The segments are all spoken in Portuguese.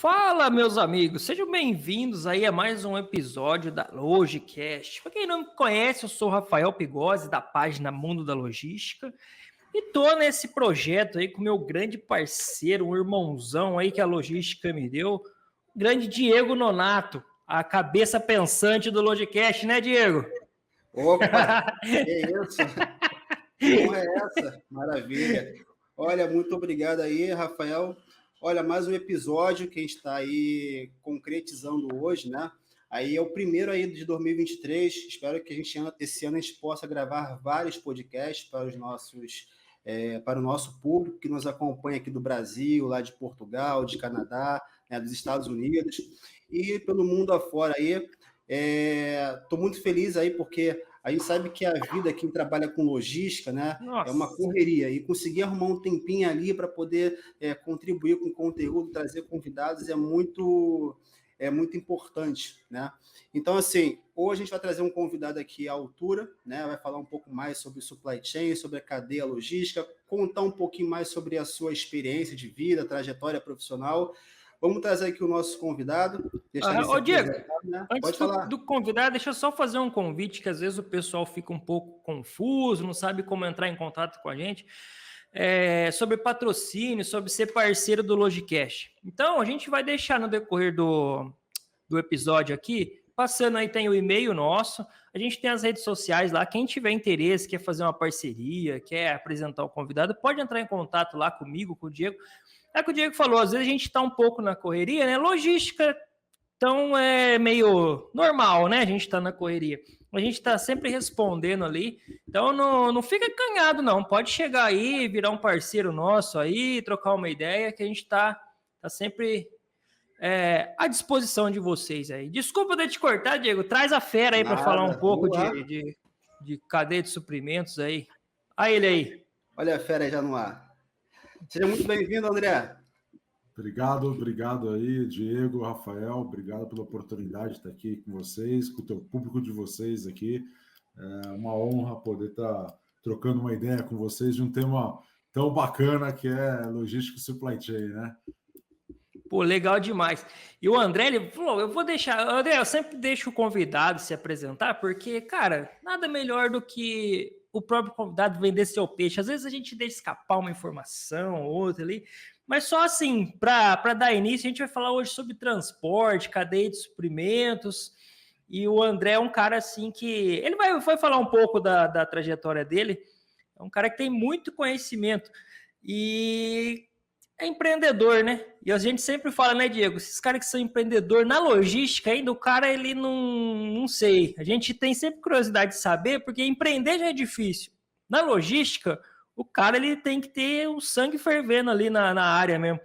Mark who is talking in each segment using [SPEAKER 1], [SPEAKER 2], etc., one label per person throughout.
[SPEAKER 1] Fala, meus amigos, sejam bem-vindos aí a mais um episódio da Logicast. Para quem não me conhece, eu sou o Rafael Pigozzi, da página Mundo da Logística, e tô nesse projeto aí com meu grande parceiro, um irmãozão aí que a logística me deu, o grande Diego Nonato, a cabeça pensante do Logicast, né, Diego?
[SPEAKER 2] Opa, que isso? Que honra é essa? Maravilha. Olha, muito obrigado aí, Rafael. Olha, mais um episódio que a gente está aí concretizando hoje, né? Aí é o primeiro aí de 2023. Espero que esse ano a gente possa gravar vários podcasts para os para o nosso público que nos acompanha aqui do Brasil, lá de Portugal, de Canadá, né, dos Estados Unidos e pelo mundo afora aí. Estou muito feliz aí porque a gente sabe que a vida, quem trabalha com logística, né, é uma
[SPEAKER 1] Nossa.
[SPEAKER 2] correria. E conseguir arrumar um tempinho ali para poder contribuir com conteúdo, trazer convidados é muito importante, né? Então, assim, hoje a gente vai trazer um convidado aqui à altura, né? Vai falar um pouco mais sobre supply chain, sobre a cadeia logística, contar um pouquinho mais sobre a sua experiência de vida, trajetória profissional. Vamos trazer aqui o nosso convidado, deixar ele se
[SPEAKER 1] Ô, Diego,
[SPEAKER 2] apresentar, né?
[SPEAKER 1] antes
[SPEAKER 2] Pode falar.
[SPEAKER 1] do convidado, deixa eu só fazer um convite, que às vezes o pessoal fica um pouco confuso, não sabe como entrar em contato com a gente, sobre patrocínio, sobre ser parceiro do Logicast. Então, a gente vai deixar no decorrer do episódio aqui, passando aí tem o e-mail nosso, a gente tem as redes sociais lá, quem tiver interesse, quer fazer uma parceria, quer apresentar o convidado, pode entrar em contato lá comigo, com o Diego. É o que o Diego falou, às vezes a gente está um pouco na correria, né? Logística, então é meio normal, né? A gente está na correria. A gente está sempre respondendo ali. Então não fica acanhado, não. Pode chegar aí, virar um parceiro nosso aí, trocar uma ideia, que a gente está sempre à disposição de vocês aí. Desculpa de te cortar, Diego. Traz a fera aí para falar um
[SPEAKER 2] Nada.
[SPEAKER 1] pouco
[SPEAKER 2] Vamos lá.
[SPEAKER 1] de cadeia de suprimentos aí. Olha ele aí.
[SPEAKER 2] Olha a fera aí já no ar. Seja muito bem-vindo, André.
[SPEAKER 3] Obrigado aí, Diego, Rafael, obrigado pela oportunidade de estar aqui com vocês, com o teu público de vocês aqui. É uma honra poder estar trocando uma ideia com vocês de um tema tão bacana que é logística e supply chain, né?
[SPEAKER 1] Pô, legal demais. E o André, ele falou, eu vou deixar... André, eu sempre deixo o convidado se apresentar, porque, cara, nada melhor do que o próprio convidado vender seu peixe. Às vezes a gente deixa escapar uma informação ou outra ali, mas só assim, para dar início, a gente vai falar hoje sobre transporte, cadeia de suprimentos, e o André é um cara assim que... Ele vai falar um pouco da trajetória dele, é um cara que tem muito conhecimento, e... é empreendedor, né? E a gente sempre fala, né, Diego? Esses caras que são empreendedor na logística ainda, o cara, ele não sei. A gente tem sempre curiosidade de saber, porque empreender já é difícil. Na logística, o cara, ele tem que ter o sangue fervendo ali na área mesmo.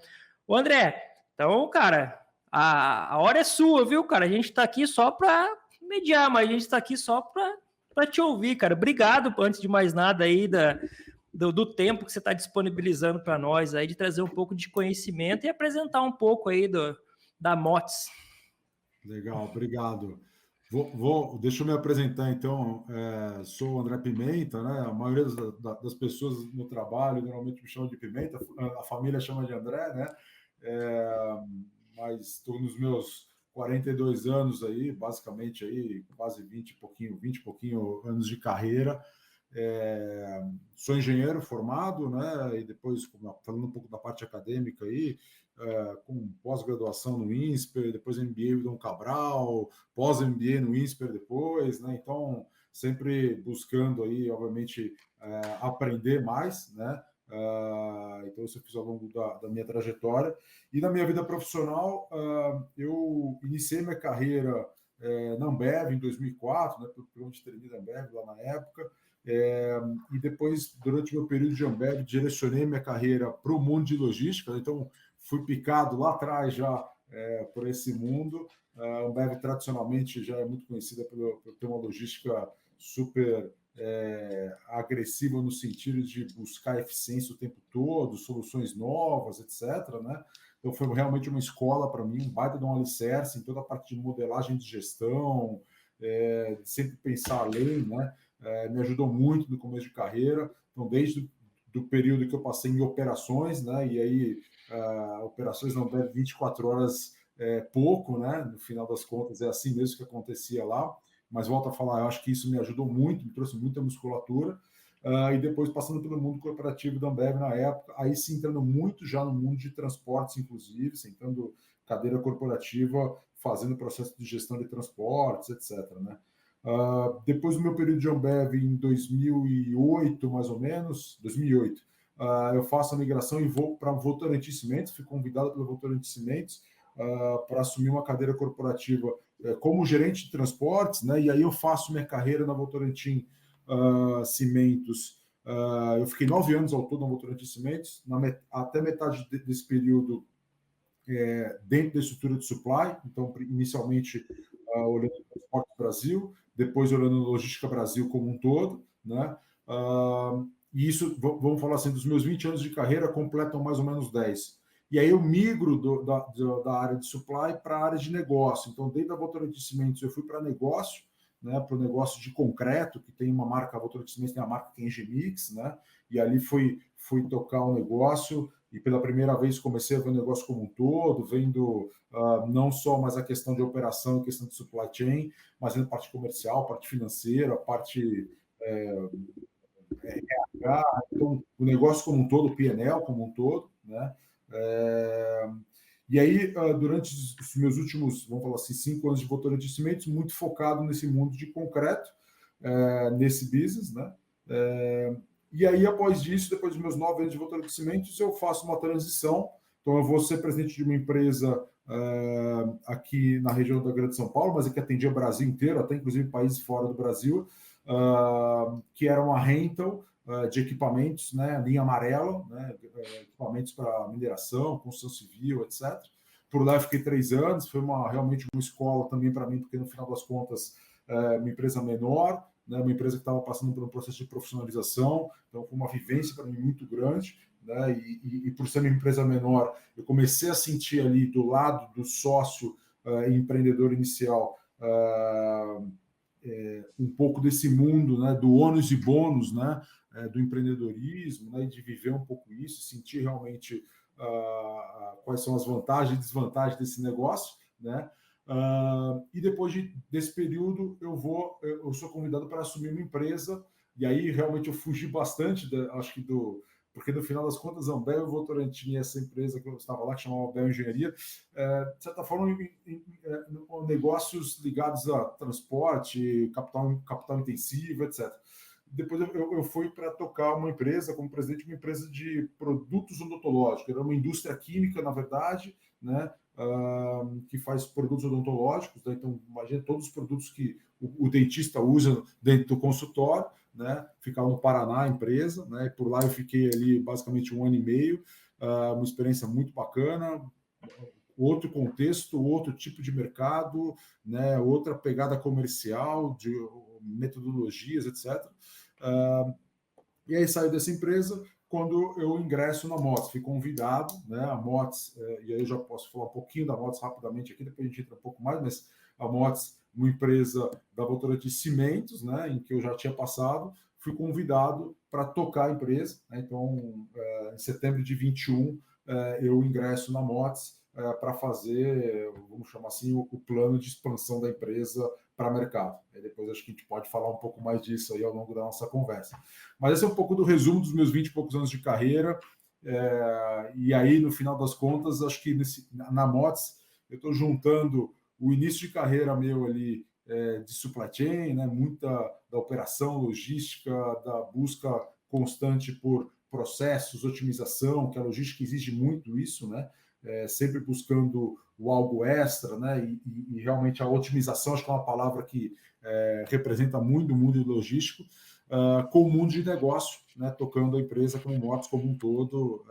[SPEAKER 1] Ô, André, então, cara, a hora é sua, viu, cara? A gente tá aqui só para mediar, mas a gente tá aqui só para te ouvir, cara. Obrigado, antes de mais nada, aí, do tempo que você está disponibilizando para nós aí, de trazer um pouco de conhecimento e apresentar um pouco aí da MOTS.
[SPEAKER 3] Legal, obrigado. Deixa eu me apresentar, então. Sou o André Pimenta, né? A maioria das pessoas no trabalho normalmente me chamam de Pimenta, a família chama de André, né? Mas estou nos meus 42 anos aí, basicamente aí, quase 20 e pouquinho anos de carreira. Sou engenheiro formado, né? E depois, falando um pouco da parte acadêmica aí, com pós-graduação no INSPER, depois MBA no Dom Cabral, pós-MBA no INSPER depois, né? Então, sempre buscando aí, obviamente, aprender mais, né? Então, isso eu fiz ao longo da minha trajetória. E na minha vida profissional, eu iniciei minha carreira na Ambev em 2004, né? Por onde terminei da Ambev lá na época. E depois, durante o meu período de Ambev, direcionei minha carreira para o mundo de logística, então fui picado lá atrás já por esse mundo. A Ambev tradicionalmente já é muito conhecida por ter uma logística super agressiva no sentido de buscar eficiência o tempo todo, soluções novas, etc., né? Então foi realmente uma escola para mim, um baita de um alicerce em toda a parte de modelagem de gestão, sempre pensar além, né? Me ajudou muito no começo de carreira. Então, desde do período que eu passei em operações, né? E aí, operações não devem 24 horas pouco, né? No final das contas, é assim mesmo que acontecia lá. Mas volto a falar, eu acho que isso me ajudou muito, me trouxe muita musculatura. E depois passando pelo mundo corporativo da Ambev na época, aí sim entrando muito já no mundo de transportes, inclusive, sentando cadeira corporativa, fazendo processo de gestão de transportes, etc., né? Depois do meu período de Ambev, em 2008, mais ou menos, 2008, eu faço a migração e vou para a Votorantim Cimentos, fui convidado pela Votorantim Cimentos para assumir uma cadeira corporativa como gerente de transportes, né? E aí eu faço minha carreira na Votorantim Cimentos. Eu fiquei 9 anos ao todo na Votorantim Cimentos, até metade desse período dentro da estrutura de supply, então inicialmente olhando o Transporte Brasil, depois olhando a Logística Brasil como um todo, né? E isso, vamos falar assim, dos meus 20 anos de carreira completam mais ou menos 10. E aí eu migro da área de supply para a área de negócio. Então, dentro da Votorantim Cimentos, eu fui para negócio, né, para o negócio de concreto, que tem uma marca, a Votorantim Cimentos tem a marca que é Engemix, né? E ali fui tocar o negócio, e pela primeira vez comecei a ver o negócio como um todo, vendo não só mais a questão de operação, a questão de supply chain, mas vendo a parte comercial, a parte financeira, a parte RH, então, o negócio como um todo, o P&L como um todo, né? E aí, durante os meus últimos, vamos falar assim, 5 anos de Votorantim Cimentos, muito focado nesse mundo de concreto, nesse business, né? E aí, após isso, depois dos meus 9 anos de Votorantim Cimentos, eu faço uma transição. Então, eu vou ser presidente de uma empresa aqui na região da Grande São Paulo, mas que atendia o Brasil inteiro, até inclusive países fora do Brasil, que era uma rental de equipamentos, né, linha amarela, né, equipamentos para mineração, construção civil, etc. Por lá eu fiquei 3 anos, foi realmente uma escola também para mim, porque no final das contas, uma empresa menor, né, uma empresa que estava passando por um processo de profissionalização, então foi uma vivência para mim muito grande, né, e por ser uma empresa menor, eu comecei a sentir ali do lado do sócio empreendedor inicial um pouco desse mundo, né, do ônus e bônus, né, do empreendedorismo, né, e de viver um pouco isso, sentir realmente quais são as vantagens e desvantagens desse negócio, né? E depois desse período eu sou convidado para assumir uma empresa, e aí realmente eu fugi bastante, acho que porque no final das contas, a Ambev e Votorantim, essa empresa que eu estava lá, que chamava Ambev Engenharia, de certa forma, negócios ligados a transporte, capital intensivo, etc. Depois eu fui para tocar uma empresa, como presidente de uma empresa de produtos odontológicos. Era uma indústria química, na verdade, né, que faz produtos odontológicos. Né? Então, imagina todos os produtos que o dentista usa dentro do consultório, né? Ficava no Paraná, a empresa, né? Por lá eu fiquei ali basicamente 1 ano e meio, uma experiência muito bacana, outro contexto, outro tipo de mercado, né? Outra pegada comercial, de metodologias, etc. E aí saio dessa empresa quando eu ingresso na Mott's, fui convidado, né? A Mott's, e aí eu já posso falar um pouquinho da Mott's rapidamente aqui, depois a gente entra um pouco mais, mas a Mott's, uma empresa da Votorantim Cimentos, né, em que eu já tinha passado, fui convidado para tocar a empresa, né? Então, em setembro de 21, eu ingresso na Mott's para fazer, vamos chamar assim, o plano de expansão da empresa para mercado. Aí depois acho que a gente pode falar um pouco mais disso aí ao longo da nossa conversa. Mas esse é um pouco do resumo dos meus 20 e poucos anos de carreira, e aí, no final das contas, acho que na Mott's eu estou juntando o início de carreira meu ali de supply chain, né, muita da operação logística, da busca constante por processos, otimização, que a logística exige muito isso, né, sempre buscando o algo extra, né, e realmente a otimização, acho que é uma palavra que representa muito o mundo logístico, com o mundo de negócio, né, tocando a empresa como Mott's como um todo,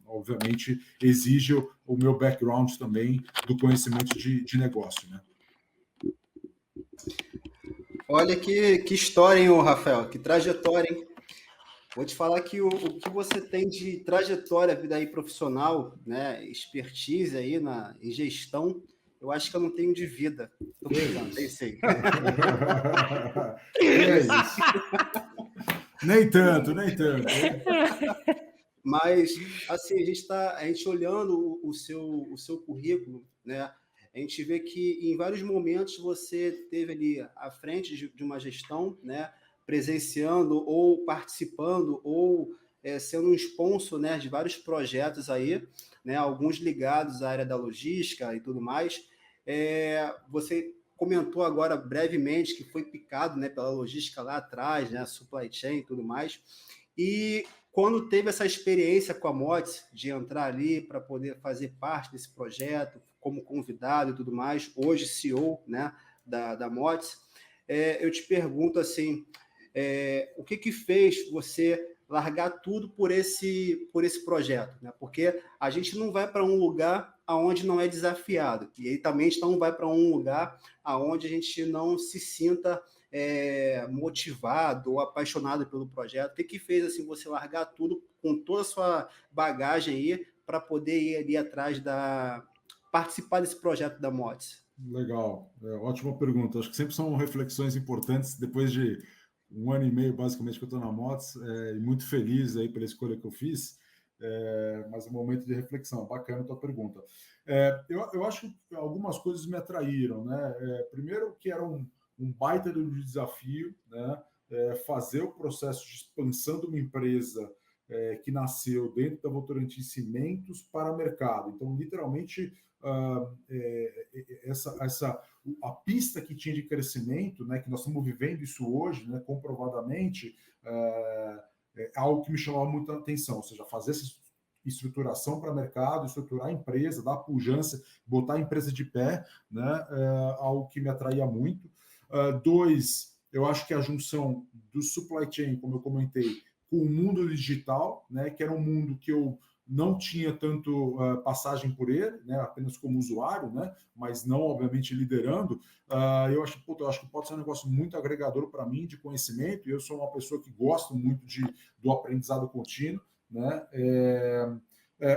[SPEAKER 3] obviamente exige o meu background também do conhecimento de negócio, né?
[SPEAKER 2] Olha que história, hein, Rafael? Que trajetória, hein? Vou te falar que o que você tem de trajetória, vida aí profissional, né, expertise aí em gestão, eu acho que eu não tenho de vida. Tô brincando, pensei.
[SPEAKER 3] É isso. Nem tanto, nem tanto.
[SPEAKER 2] Mas, assim, a gente olhando o seu currículo, né? A gente vê que em vários momentos você teve ali à frente de uma gestão, né? Presenciando ou participando ou sendo um sponsor, né? De vários projetos aí, né? Alguns ligados à área da logística e tudo mais. Você comentou agora brevemente que foi picado, né? Pela logística lá atrás, né? Supply chain e tudo mais. E quando teve essa experiência com a Motis, de entrar ali para poder fazer parte desse projeto, como convidado e tudo mais, hoje CEO, né, da Motis, eu te pergunto assim, o que fez você largar tudo por esse projeto? Né? Porque a gente não vai para um lugar aonde não é desafiado, e aí também a gente não vai para um lugar aonde a gente não se sinta motivado ou apaixonado pelo projeto? O que fez assim você largar tudo com toda a sua bagagem aí para poder ir ali atrás participar desse projeto da Motis?
[SPEAKER 3] Legal, ótima pergunta. Acho que sempre são reflexões importantes depois de 1 ano e meio, basicamente, que eu estou na Motos, e muito feliz aí pela escolha que eu fiz, mas é um momento de reflexão. Bacana a tua pergunta. Eu acho que algumas coisas me atraíram, né? Primeiro que era um baita de um desafio, né? Fazer o processo de expansão de uma empresa que nasceu dentro da Votorantim Cimentos para o mercado. Então, literalmente, a pista que tinha de crescimento, né, que nós estamos vivendo isso hoje, né, comprovadamente, é algo que me chamava muita atenção, ou seja, fazer essa estruturação para mercado, estruturar a empresa, dar pujança, botar a empresa de pé, né, algo que me atraía muito. Dois, eu acho que a junção do supply chain, como eu comentei, com o mundo digital, né, que era um mundo que eu não tinha tanto passagem por ele, né, apenas como usuário, né, mas não, obviamente, liderando. Eu acho que pode ser um negócio muito agregador para mim de conhecimento, e eu sou uma pessoa que gosto muito do aprendizado contínuo, né.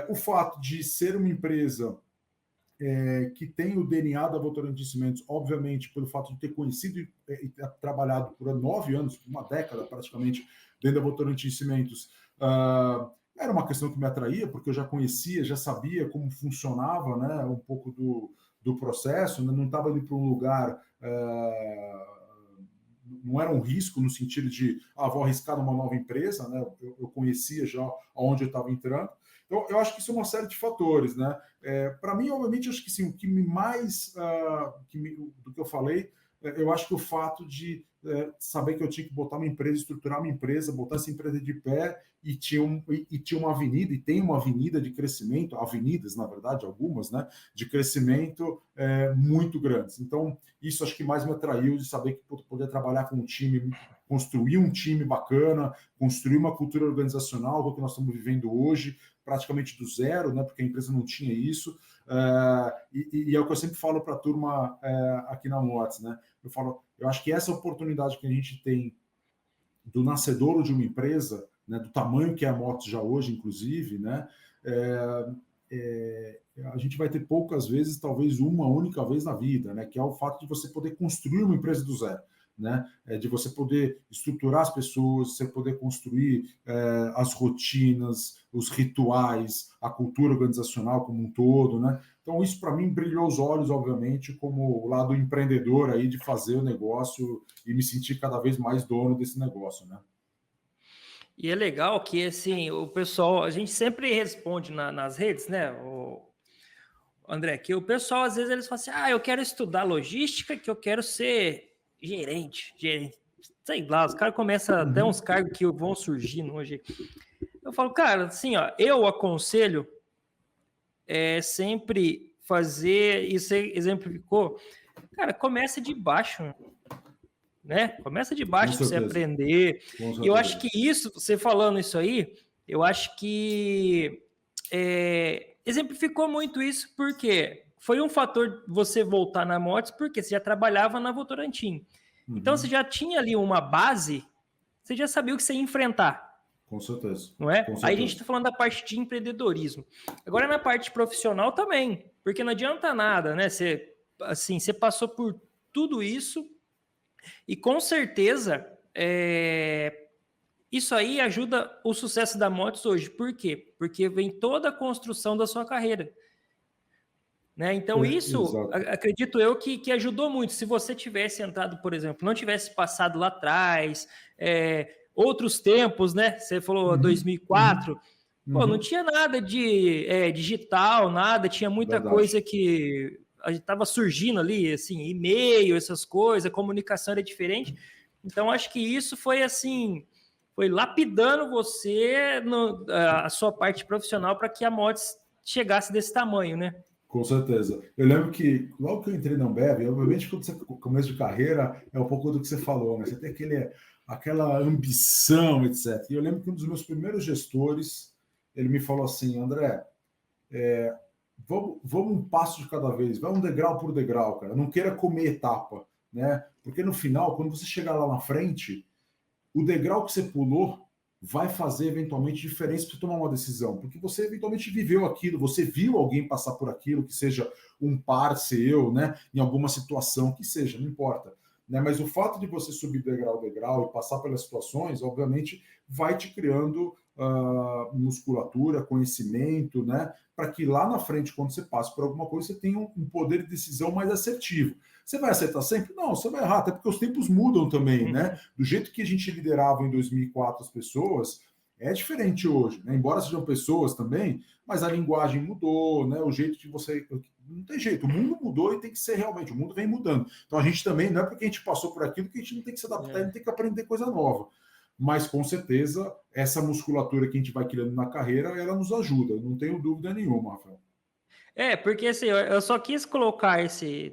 [SPEAKER 3] O fato de ser uma empresa que tem o DNA da Votorantim Cimentos, obviamente, pelo fato de ter conhecido e trabalhado por 9 anos, uma década praticamente, dentro da Votorantim Cimentos, era uma questão que me atraía, porque eu já conhecia, já sabia como funcionava, né, um pouco do processo, né, não estava indo para um lugar... não era um risco no sentido de vou arriscar numa nova empresa, né? Eu conhecia já aonde eu estava entrando. Então, eu acho que isso é uma série de fatores, né? Para mim, obviamente, acho que sim, o que mais do que eu falei, eu acho que o fato de saber que eu tinha que botar uma empresa, estruturar uma empresa, botar essa empresa de pé e tinha uma avenida, e tem uma avenida de crescimento, avenidas, na verdade, algumas, né, de crescimento muito grandes. Então, isso acho que mais me atraiu, de saber que poder trabalhar com um time, construir um time bacana, construir uma cultura organizacional, o que nós estamos vivendo hoje, praticamente do zero, né, porque a empresa não tinha isso, e é o que eu sempre falo para a turma aqui na Motis, né? Eu acho que essa oportunidade que a gente tem do nascedouro de uma empresa, né, do tamanho que é a Motis já hoje, inclusive, né, a gente vai ter poucas vezes, talvez uma única vez na vida, né, que é o fato de você poder construir uma empresa do zero, né, de você poder estruturar as pessoas, você poder construir as rotinas, os rituais, a cultura organizacional como um todo, né? Então isso para mim brilhou os olhos, obviamente, como o lado empreendedor aí de fazer o negócio e me sentir cada vez mais dono desse negócio, né?
[SPEAKER 1] E é legal que, assim, o pessoal, a gente sempre responde nas redes, né, André, que o pessoal, às vezes, eles falam assim, eu quero estudar logística, que eu quero ser gerente, sei lá, os caras começam até uns cargos que vão surgindo hoje. Eu falo, cara, assim, eu aconselho sempre fazer, e você exemplificou, cara, começa de baixo, né? Começa de baixo para você aprender. E eu acho que isso, você falando isso aí, eu acho que exemplificou muito isso, porque foi um fator você voltar na Motis, porque você já trabalhava na Votorantim. Então, você já tinha ali uma base, você já sabia o que você ia enfrentar.
[SPEAKER 3] Com certeza.
[SPEAKER 1] Não é?
[SPEAKER 3] Com certeza.
[SPEAKER 1] Aí a gente está falando da parte de empreendedorismo. Agora, na parte profissional também, porque não adianta nada, né? Você passou por tudo isso e, com certeza, isso aí ajuda o sucesso da Motos hoje. Por quê? Porque vem toda a construção da sua carreira. Né? Então, isso, acredito eu, que ajudou muito. Se você tivesse entrado, por exemplo, não tivesse passado lá atrás, outros tempos, né? Você falou 2004, pô, não tinha nada de digital, nada, tinha muita coisa que a gente estava surgindo ali, assim, e-mail, essas coisas, a comunicação era diferente. Então, acho que isso foi assim, foi lapidando você, a sua parte profissional para que a Motos chegasse desse tamanho, né?
[SPEAKER 3] Com certeza. Eu lembro que logo que eu entrei na Ambev, obviamente quando você começa de carreira, é um pouco do que você falou, né? Você tem aquela ambição, etc. E eu lembro que um dos meus primeiros gestores, ele me falou assim, André, vamos um passo de cada vez, vai um degrau por degrau, cara. Não queira comer etapa, né? Porque no final, quando você chegar lá na frente, o degrau que você pulou vai fazer eventualmente diferença para você tomar uma decisão, porque você eventualmente viveu aquilo, você viu alguém passar por aquilo, que seja um par seu, né, em alguma situação, que seja, não importa. Né? Mas o fato de você subir degrau a degrau e passar pelas situações, obviamente, vai te criando musculatura, conhecimento, né, para que lá na frente, quando você passe por alguma coisa, você tenha um poder de decisão mais assertivo. Você vai acertar sempre? Não, você vai errar, até porque os tempos mudam também, né? Do jeito que a gente liderava em 2004 as pessoas, é diferente hoje, né? Embora sejam pessoas também, mas a linguagem mudou, né? O jeito de você... Não tem jeito, o mundo mudou e tem que ser realmente, o mundo vem mudando. Então a gente também, não é porque a gente passou por aquilo que a gente não tem que se adaptar e não tem que aprender coisa nova. Mas, com certeza, essa musculatura que a gente vai criando na carreira, ela nos ajuda, não tenho dúvida nenhuma, Rafael.
[SPEAKER 1] Porque assim, eu só quis colocar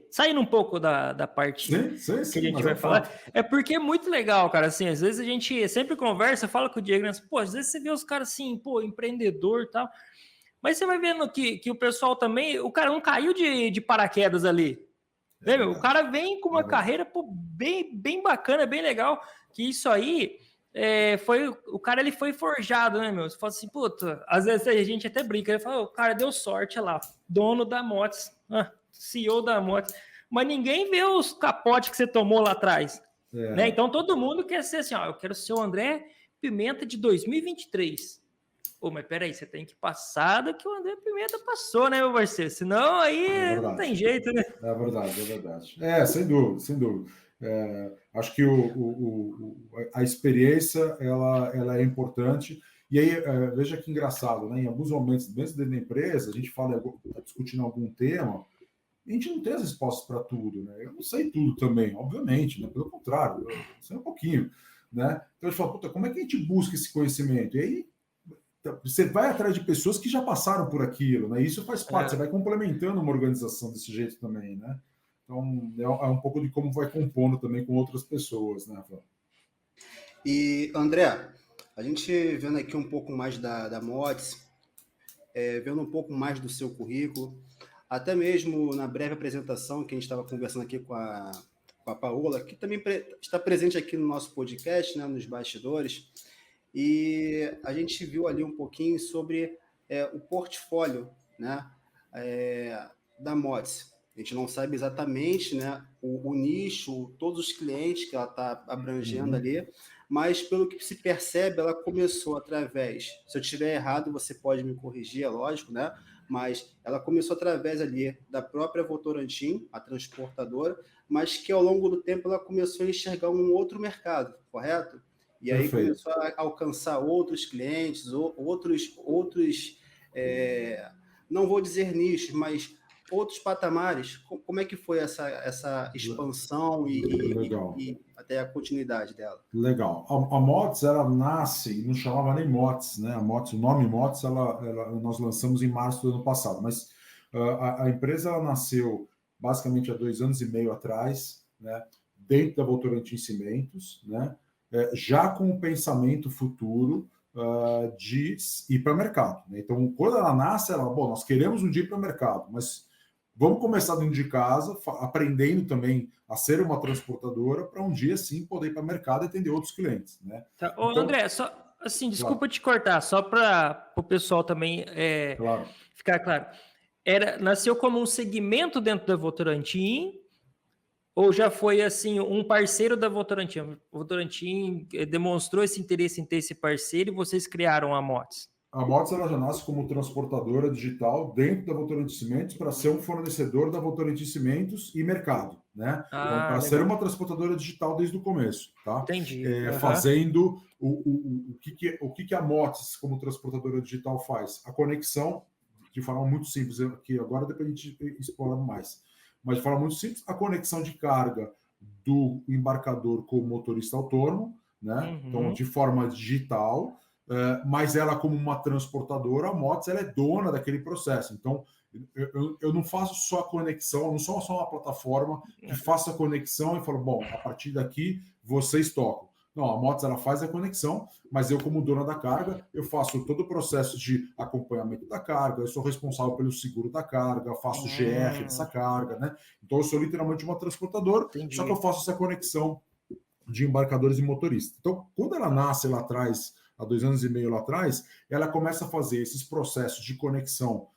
[SPEAKER 1] saindo um pouco da parte que a gente vai falar, porque é muito legal, cara, assim, às vezes a gente sempre conversa, fala com o Diego, pô, às vezes você vê os caras assim, pô, empreendedor e tal, mas você vai vendo que o pessoal também, o cara não caiu de paraquedas ali, né, meu? O cara vem com uma carreira, pô, bem bacana, bem legal, que isso aí... o cara ele foi forjado, né, meu? Você fala assim, puta, às vezes a gente até brinca, ele fala, o cara deu sorte, olha lá, dono da Motos, CEO da Motos, mas ninguém vê os capotes que você tomou lá atrás, né? Então todo mundo quer ser assim, eu quero ser o André Pimenta de 2023. Pô, mas peraí, você tem que passar do que o André Pimenta passou, né, meu parceiro? Senão aí não tem jeito, né?
[SPEAKER 3] É verdade. Sem dúvida. Acho que a experiência ela é importante. E aí, veja que engraçado, né? Em alguns momentos, mesmo dentro da empresa, a gente está discutindo algum tema, a gente não tem as respostas para tudo, né? Eu não sei tudo também, obviamente, né? Pelo contrário, eu sei um pouquinho, né? Então a gente fala, puta, como é que a gente busca esse conhecimento? E aí você vai atrás de pessoas que já passaram por aquilo, né? Isso faz parte, você vai complementando uma organização desse jeito também, né? Então, é um pouco de como vai compondo também com outras pessoas, né, Rafael?
[SPEAKER 2] E, André, a gente vendo aqui um pouco mais da Mods, vendo um pouco mais do seu currículo, até mesmo na breve apresentação que a gente estava conversando aqui com a Paola, que também está presente aqui no nosso podcast, né, nos bastidores, e a gente viu ali um pouquinho sobre o portfólio, né, da Mods. A gente não sabe exatamente, né, o nicho, todos os clientes que ela está abrangendo ali, mas pelo que se percebe, ela começou através, se eu estiver errado, você pode me corrigir, é lógico, né? Mas ela começou através ali da própria Votorantim, a transportadora, mas que ao longo do tempo ela começou a enxergar um outro mercado, correto? E aí começou a alcançar outros clientes, outros não vou dizer nichos, mas outros patamares. Como é que foi essa expansão e até a continuidade dela?
[SPEAKER 3] Legal. A Mods, ela nasce, não chamava nem Mods, né? A Mods, o nome Mods, nós lançamos em março do ano passado, mas a empresa ela nasceu basicamente há 2 anos e meio atrás, né? Dentro da Votorantim Cimentos, né? Já com o pensamento futuro de ir para o mercado, né? Então, quando ela nasce, nós queremos um dia ir para o mercado, mas vamos começar dentro de casa, aprendendo também a ser uma transportadora para um dia, sim, poder ir para o mercado e atender outros clientes, né?
[SPEAKER 1] Tá. Então, André, só assim, desculpa te cortar, só para o pessoal também ficar claro. Nasceu como um segmento dentro da Votorantim Ou já foi assim, um parceiro da Votorantim? O Votorantim demonstrou esse interesse em ter esse parceiro e vocês criaram a Motis?
[SPEAKER 3] A Motis ela já nasce como transportadora digital dentro da Votorantim Cimentos para ser um fornecedor da Votorantim Cimentos e mercado, né? Então, para ser uma transportadora digital desde o começo, tá?
[SPEAKER 1] Entendi.
[SPEAKER 3] Fazendo o que a Motis como transportadora digital faz? A conexão, de forma muito simples, que agora depois a gente explora mais, mas de forma muito simples, a conexão de carga do embarcador com o motorista autônomo, né? Então, de forma digital, mas ela, como uma transportadora, a Motis ela é dona daquele processo. Então, eu não faço só a conexão, eu não sou só uma plataforma que faça a conexão e falo, bom, a partir daqui vocês tocam. Não, a Motis ela faz a conexão, mas eu, como dona da carga, eu faço todo o processo de acompanhamento da carga, eu sou responsável pelo seguro da carga, faço GR dessa carga, né? Então, eu sou literalmente uma transportadora, só que eu faço essa conexão de embarcadores e motoristas. Então, quando ela nasce lá atrás, há 2 anos e meio lá atrás, ela começa a fazer esses processos de conexão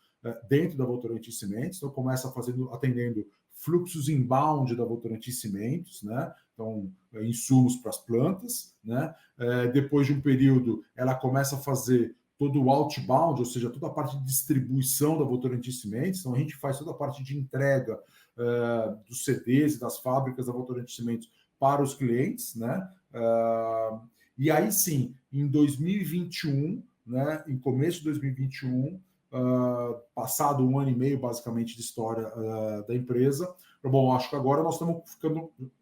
[SPEAKER 3] dentro da Votorantim Cimentos, então começa atendendo fluxos inbound da Votorantim Cimentos, né? Então, insumos para as plantas, né? Depois de um período, ela começa a fazer todo o outbound, ou seja, toda a parte de distribuição da Votorantim Cimentos, então a gente faz toda a parte de entrega dos CDs e das fábricas da Votorantim Cimentos para os clientes, né? E aí sim, em 2021, né, em começo de 2021, passado 1 ano e meio basicamente de história da empresa, bom, acho que agora nós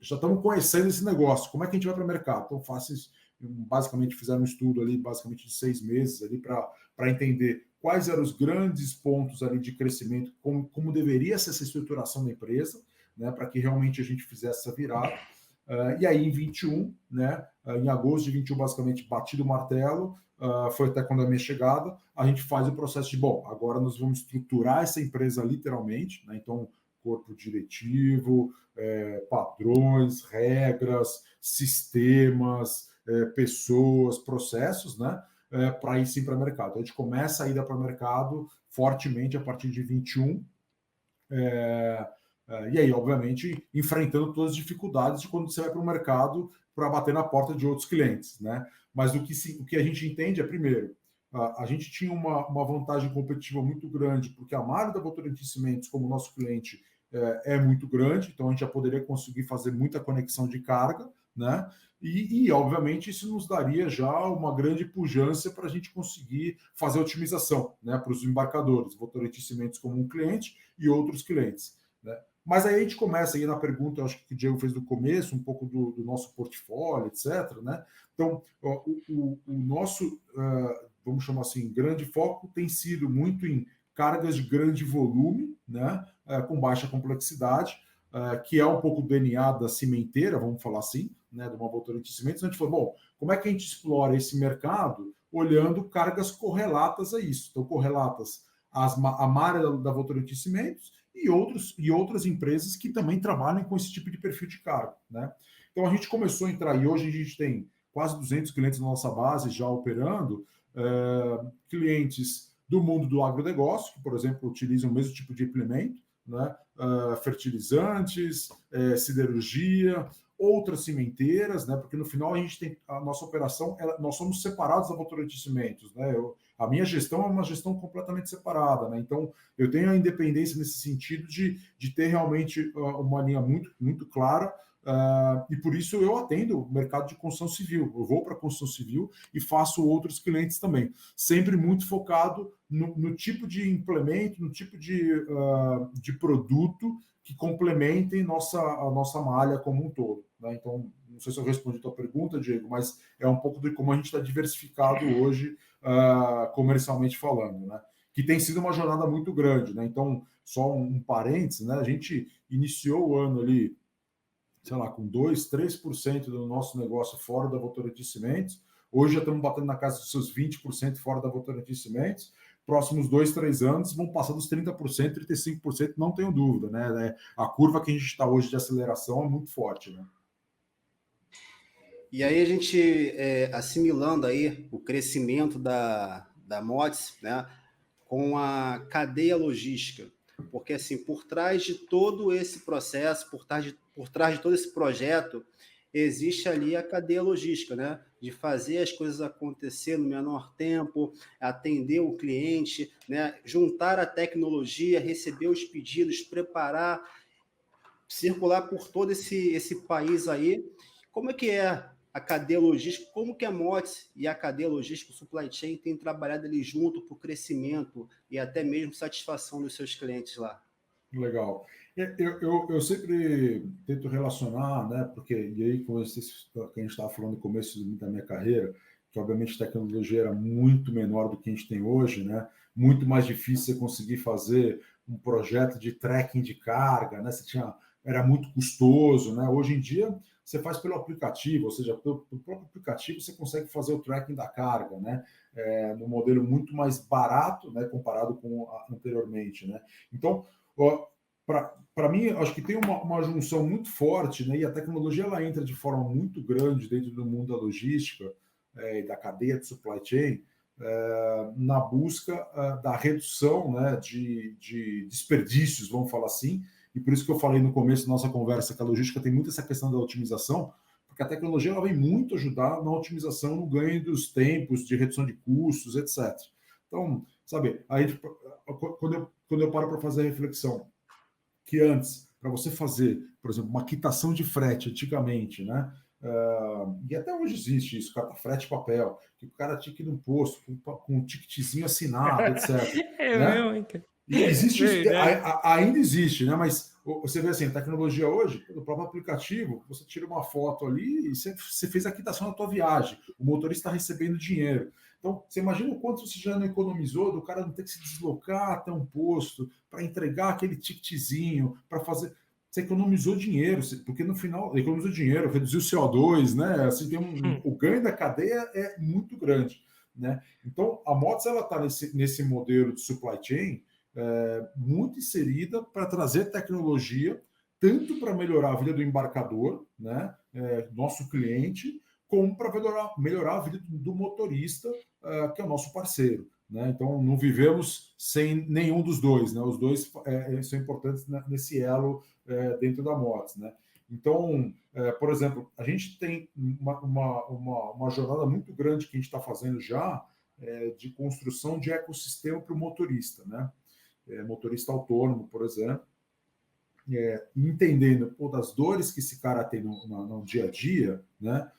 [SPEAKER 3] já estamos conhecendo esse negócio, como é que a gente vai para o mercado? Então, basicamente fizeram um estudo ali, basicamente de 6 meses ali para entender quais eram os grandes pontos ali de crescimento, como deveria ser essa estruturação da empresa, né, para que realmente a gente fizesse essa virada. E aí, em 21, né, em agosto de 21, basicamente, batido o martelo, foi até quando a minha chegada, a gente faz o processo de, bom, agora nós vamos estruturar essa empresa literalmente, né, então, corpo diretivo, padrões, regras, sistemas, pessoas, processos, né, para ir sim para o mercado. Então, a gente começa a ida para o mercado fortemente a partir de 21, e aí, obviamente, enfrentando todas as dificuldades de quando você vai para o mercado para bater na porta de outros clientes, né? Mas o que a gente entende é, primeiro, a gente tinha uma vantagem competitiva muito grande, porque a malha da Votorantim Cimentos, como nosso cliente, é muito grande, então a gente já poderia conseguir fazer muita conexão de carga, né? E, obviamente, isso nos daria já uma grande pujança para a gente conseguir fazer otimização, né, para os embarcadores, Votorantim Cimentos como um cliente e outros clientes, né? Mas aí a gente começa aí na pergunta, acho que o Diego fez no começo, um pouco do nosso portfólio, etc., né? Então, o nosso, vamos chamar assim, grande foco tem sido muito em cargas de grande volume, né? Com baixa complexidade, que é um pouco o DNA da cimenteira, vamos falar assim, né? De uma Votorantim Cimentos. A gente falou, bom, como é que a gente explora esse mercado olhando cargas correlatas a isso? Então, correlatas à malha da Votorantim Cimentos e outras empresas que também trabalham com esse tipo de perfil de carga, né? Então a gente começou a entrar, e hoje a gente tem quase 200 clientes na nossa base já operando, clientes do mundo do agronegócio, que, por exemplo, utilizam o mesmo tipo de implemento, né? Fertilizantes, siderurgia, outras cimenteiras, né? Porque no final a gente tem a nossa operação, nós somos separados da Votorantim Cimentos, né? A minha gestão é uma gestão completamente separada, né? Então eu tenho a independência nesse sentido de ter realmente uma linha muito, muito clara, e por isso eu atendo o mercado de construção civil. Eu vou para a construção civil e faço outros clientes também, sempre muito focado no tipo de implemento, no tipo de produto que complementem a nossa malha como um todo, né? Então, não sei se eu respondi a tua pergunta, Diego, mas é um pouco de como a gente está diversificado hoje, comercialmente falando, né? Que tem sido uma jornada muito grande, né? Então, só um parênteses, né? A gente iniciou o ano ali, sei lá, com 2%, 3% do nosso negócio fora da Votorantim Cimentos. Hoje já estamos batendo na casa dos seus 20% fora da Votorantim Cimentos. Próximos 2, 3 anos vão passar dos 30%, 35%, não tenho dúvida, né? A curva que a gente está hoje de aceleração é muito forte, né?
[SPEAKER 2] E aí a gente, assimilando aí o crescimento da Motis, né, com a cadeia logística, porque assim, por trás de todo esse processo, por trás de todo esse projeto, existe ali a cadeia logística, né? De fazer as coisas acontecer no menor tempo, atender o cliente, né? Juntar a tecnologia, receber os pedidos, preparar, circular por todo esse país aí. Como é que é a cadeia logística? Como que a Motes e a cadeia logística, o supply chain, têm trabalhado ali junto para o crescimento e até mesmo satisfação dos seus clientes lá?
[SPEAKER 3] Legal. Eu sempre tento relacionar, né? Porque, e aí, com esse que a gente estava falando no começo da minha carreira, que obviamente a tecnologia era muito menor do que a gente tem hoje, né? Muito mais difícil você conseguir fazer um projeto de tracking de carga, né? Era muito custoso, né? Hoje em dia, você faz pelo aplicativo, ou seja, pelo próprio aplicativo você consegue fazer o tracking da carga, né? No modelo muito mais barato, né? Comparado com anteriormente, né? Então, para mim, acho que tem uma junção muito forte, né? E a tecnologia ela entra de forma muito grande dentro do mundo da logística e da cadeia de supply chain, na busca da redução, né, de desperdícios, vamos falar assim. E por isso que eu falei no começo da nossa conversa que a logística tem muito essa questão da otimização, porque a tecnologia ela vem muito ajudar na otimização, no ganho dos tempos, de redução de custos, etc. Então, sabe, aí, quando eu paro para fazer a reflexão, que antes, para você fazer, por exemplo, uma quitação de frete, antigamente, né? E até hoje existe isso, carta frete papel, que o cara tinha que ir num posto com um ticketzinho assinado, etc.
[SPEAKER 1] É
[SPEAKER 3] Né?
[SPEAKER 1] mesmo, hein, cara?
[SPEAKER 3] Existe isso,
[SPEAKER 1] Verdade.
[SPEAKER 3] ainda existe, né? Mas você vê assim, a tecnologia hoje, no próprio aplicativo, você tira uma foto ali e você fez a quitação da tua viagem, o motorista está recebendo dinheiro. Então, você imagina o quanto você já não economizou do cara não ter que se deslocar até um posto para entregar aquele ticketzinho, para fazer. Você economizou dinheiro, porque no final economizou dinheiro, reduziu o CO2, né? Assim, o ganho da cadeia é muito grande, né? Então, a Motes ela está nesse modelo de supply chain muito inserida para trazer tecnologia, tanto para melhorar a vida do embarcador, né, nosso cliente, como para melhorar a vida do motorista, que é o nosso parceiro. Né? Então, não vivemos sem nenhum dos dois. Né? Os dois são importantes nesse elo dentro da Motes. Né? Então, por exemplo, a gente tem uma jornada muito grande que a gente está fazendo já de construção de ecossistema para o motorista, né? Motorista autônomo, por exemplo, entendendo das dores que esse cara tem no dia a dia, né?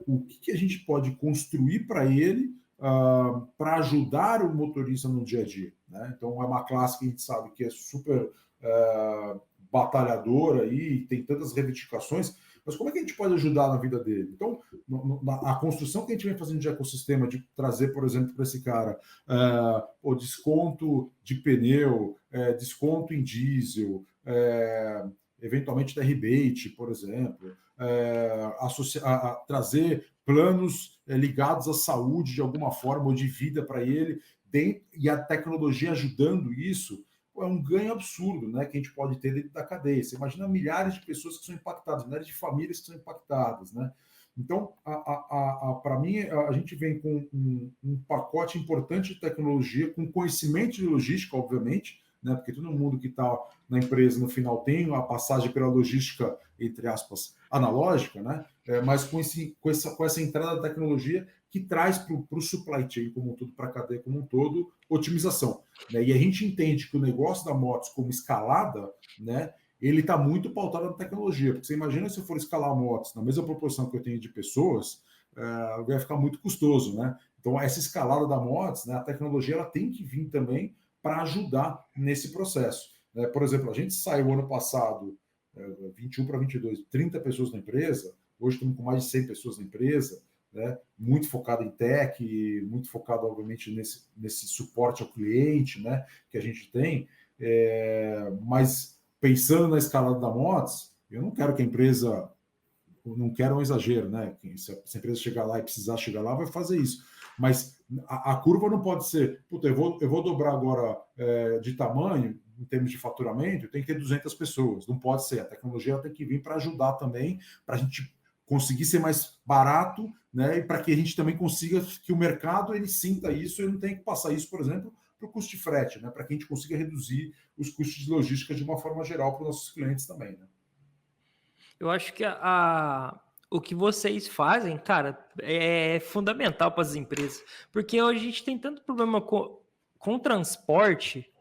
[SPEAKER 3] O que a gente pode construir para ele para ajudar o motorista no dia a dia. Né? Então, é uma classe que a gente sabe que é super batalhadora e tem tantas reivindicações, mas como é que a gente pode ajudar na vida dele? Então, a construção que a gente vem fazendo de ecossistema, de trazer, por exemplo, para esse cara o desconto de pneu, desconto em diesel, eventualmente da rebate, por exemplo, trazer planos ligados à saúde de alguma forma ou de vida para ele, e a tecnologia ajudando isso, é um ganho absurdo, né, que a gente pode ter dentro da cadeia. Você imagina milhares de pessoas que são impactadas, milhares de famílias que são impactadas, né? Então, para mim, a gente vem com um pacote importante de tecnologia, com conhecimento de logística, obviamente, né? Porque todo mundo que está na empresa, no final, tem a passagem pela logística, entre aspas, analógica, né? Mas com essa entrada da tecnologia que traz para o supply chain como um todo, para a cadeia como um todo, otimização. Né? E a gente entende que o negócio da Motes como escalada, né, ele está muito pautado na tecnologia, porque você imagina se eu for escalar a Motes na mesma proporção que eu tenho de pessoas, vai ficar muito custoso, né? Então, essa escalada da Motes, né, a tecnologia ela tem que vir também para ajudar nesse processo. Por exemplo, a gente saiu ano passado, 21 para 22, 30 pessoas na empresa, hoje estamos com mais de 100 pessoas na empresa, né? Muito focado em tech, muito focado, obviamente, nesse suporte ao cliente, né, que a gente tem, mas pensando na escalada da Motes, eu não quero que a empresa, não quero um exagero, né? Se a empresa chegar lá e precisar chegar lá, vai fazer isso. Mas a curva não pode ser, puta, eu vou dobrar agora de tamanho, em termos de faturamento, tem que ter 200 pessoas. Não pode ser. A tecnologia tem que vir para ajudar também, para a gente conseguir ser mais barato, né? E para que a gente também consiga que o mercado ele sinta isso e não tenha que passar isso, por exemplo, para o custo de frete, né? Para que a gente consiga reduzir os custos de logística de uma forma geral para os nossos clientes também, né?
[SPEAKER 1] Eu acho que o que vocês fazem, cara, é fundamental para as empresas. Porque hoje a gente tem tanto problema com transporte,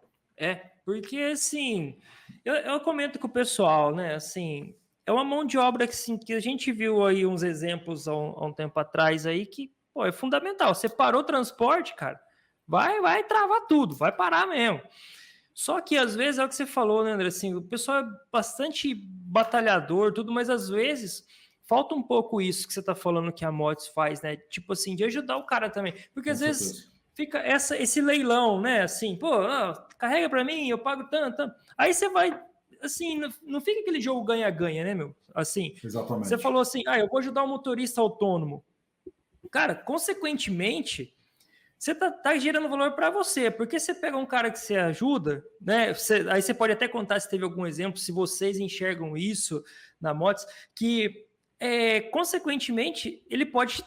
[SPEAKER 1] porque assim, eu comento com o pessoal, né? Assim, é uma mão de obra que, assim, que a gente viu aí uns exemplos há um tempo atrás aí que, pô, é fundamental. Você parou o transporte, cara, vai travar tudo, vai parar mesmo. Só que às vezes é o que você falou, né, André? Assim, o pessoal é bastante batalhador, tudo, mas às vezes falta um pouco isso que você está falando que a Mods faz, né? Tipo assim, de ajudar o cara também. Porque
[SPEAKER 3] Com
[SPEAKER 1] às vezes
[SPEAKER 3] certeza.
[SPEAKER 1] fica esse leilão, né? Assim, pô, carrega para mim, eu pago tanto, tanto. Aí você vai, assim, não fica aquele jogo ganha-ganha, né, meu? Assim, você
[SPEAKER 3] Exatamente.
[SPEAKER 1] falou assim, eu vou ajudar o motorista autônomo. Cara, consequentemente você tá gerando valor para você, porque você pega um cara que você ajuda, né? Aí você pode até contar se teve algum exemplo, se vocês enxergam isso na Motos, que consequentemente ele pode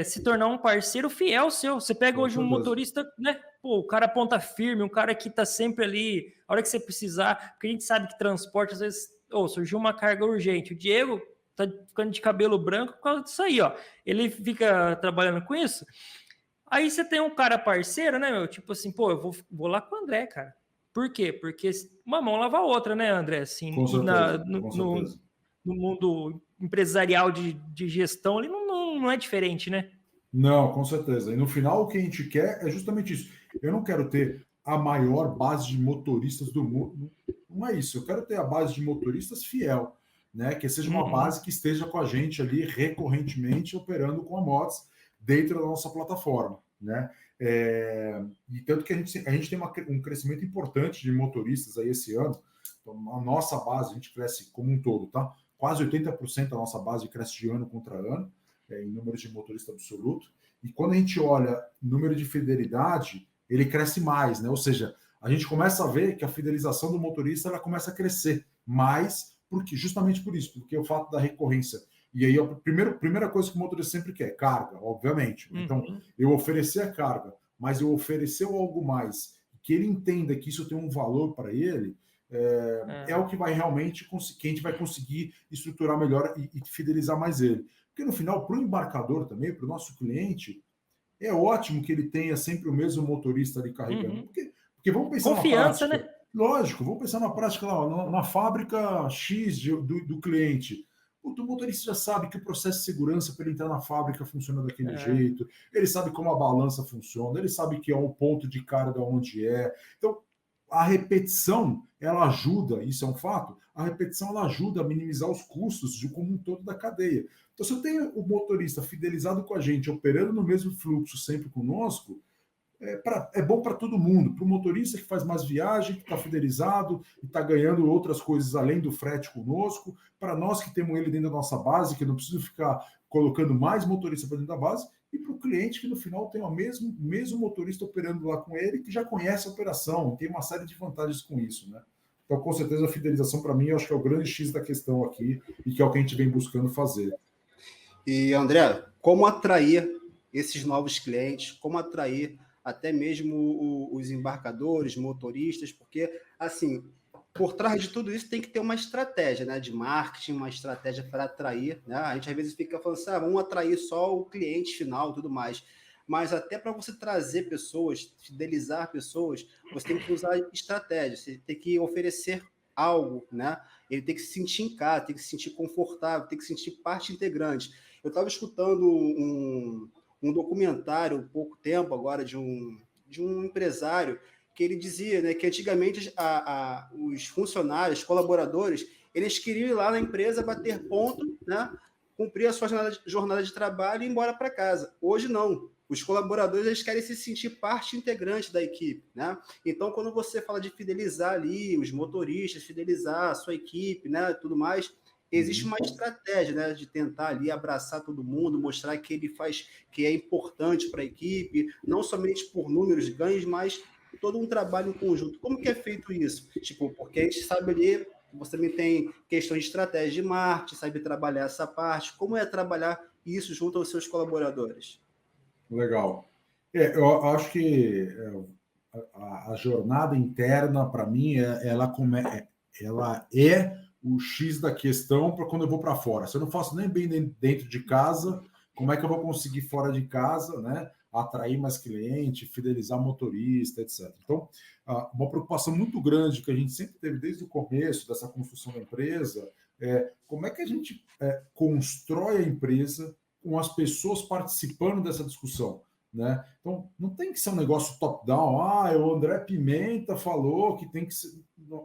[SPEAKER 1] se tornar um parceiro fiel seu. Você pega
[SPEAKER 3] Com
[SPEAKER 1] hoje um
[SPEAKER 3] certeza.
[SPEAKER 1] motorista, né? Pô, o cara ponta firme, um cara que tá sempre ali, a hora que você precisar, porque a gente sabe que transporte, às vezes, surgiu uma carga urgente. O Diego tá ficando de cabelo branco por causa disso aí, ó. Ele fica trabalhando com isso. Aí você tem um cara parceiro, né, meu? Tipo assim, pô, eu vou lá com o André, cara. Por quê? Porque uma mão lava a outra, né, André? Assim,
[SPEAKER 3] Com
[SPEAKER 1] e
[SPEAKER 3] certeza. Com certeza.
[SPEAKER 1] no mundo empresarial de gestão, ele não é diferente, né?
[SPEAKER 3] Não, com certeza. E no final, o que a gente quer é justamente isso. Eu não quero ter a maior base de motoristas do mundo. Não é isso. Eu quero ter a base de motoristas fiel, né? Que seja uma
[SPEAKER 1] Uhum.
[SPEAKER 3] base que esteja com a gente ali recorrentemente operando com a Mods dentro da nossa plataforma, né? E tanto que a gente tem um crescimento importante de motoristas aí esse ano. Então, a nossa base, a gente cresce como um todo, tá? Quase 80% da nossa base cresce de ano contra ano em número de motorista absoluto. E quando a gente olha número de fidelidade, ele cresce mais, né? Ou seja, a gente começa a ver que a fidelização do motorista ela começa a crescer mais, porque justamente por isso, porque o fato da recorrência. E aí a primeira coisa que o motorista sempre quer, carga, obviamente. Então,
[SPEAKER 1] Uhum.
[SPEAKER 3] eu oferecer a carga, mas eu oferecer algo mais, que ele entenda que isso tem um valor para ele, é o que vai realmente que a gente vai conseguir estruturar melhor e fidelizar mais ele. Porque no final, para o embarcador também, para o nosso cliente, é ótimo que ele tenha sempre o mesmo motorista ali carregando.
[SPEAKER 1] Uhum.
[SPEAKER 3] Porque vamos pensar na
[SPEAKER 1] Confiança,
[SPEAKER 3] prática.
[SPEAKER 1] né?
[SPEAKER 3] Lógico, vamos pensar na prática lá, na fábrica X do cliente. O motorista já sabe que o processo de segurança para ele entrar na fábrica funciona daquele jeito, ele sabe como a balança funciona, ele sabe que é um ponto de carga onde é. Então, a repetição, ela ajuda, isso é um fato, a repetição ela ajuda a minimizar os custos de como um todo da cadeia. Então, se eu tenho o motorista fidelizado com a gente, operando no mesmo fluxo sempre conosco, é bom para todo mundo. Para o motorista que faz mais viagem, que está fidelizado e está ganhando outras coisas além do frete conosco. Para nós que temos ele dentro da nossa base, que não precisa ficar colocando mais motorista para dentro da base. E para o cliente que no final tem o mesmo motorista operando lá com ele, que já conhece a operação, tem uma série de vantagens com isso, né? Então, com certeza, a fidelização, para mim, eu acho que é o grande X da questão aqui e que é o que a gente vem buscando fazer.
[SPEAKER 2] E, André, como atrair esses novos clientes, como atrair até mesmo os embarcadores, motoristas, porque, assim, por trás de tudo isso tem que ter uma estratégia, né, de marketing, uma estratégia para atrair, né? A gente às vezes fica falando assim, vamos atrair só o cliente final e tudo mais. Mas até para você trazer pessoas, fidelizar pessoas, você tem que usar estratégia, você tem que oferecer algo, né? Ele tem que se sentir em casa, tem que se sentir confortável, tem que se sentir parte integrante. Eu estava escutando um documentário há pouco tempo agora de um empresário que ele dizia, né, que antigamente os funcionários, colaboradores, eles queriam ir lá na empresa bater ponto, né, cumprir a sua jornada de trabalho e ir embora para casa. Hoje não. Os colaboradores eles querem se sentir parte integrante da equipe, né? Então, quando você fala de fidelizar ali os motoristas, fidelizar a sua equipe, né, tudo mais, existe uma estratégia, né, de tentar ali abraçar todo mundo, mostrar que ele faz, que é importante para a equipe, não somente por números, ganhos, mas todo um trabalho em conjunto. Como que é feito isso? Tipo, porque a gente sabe ali, você também tem questões de estratégia de marketing, sabe trabalhar essa parte. Como é trabalhar isso junto aos seus colaboradores?
[SPEAKER 3] Legal. Eu acho que a jornada interna, para mim, ela é o X da questão para quando eu vou para fora. Se eu não faço nem bem dentro de casa, como é que eu vou conseguir fora de casa, né? Atrair mais cliente, fidelizar motorista, etc. Então, uma preocupação muito grande que a gente sempre teve desde o começo dessa construção da empresa é como é que a gente constrói a empresa com as pessoas participando dessa discussão, né? Então, não tem que ser um negócio top-down. O André Pimenta falou que tem que ser...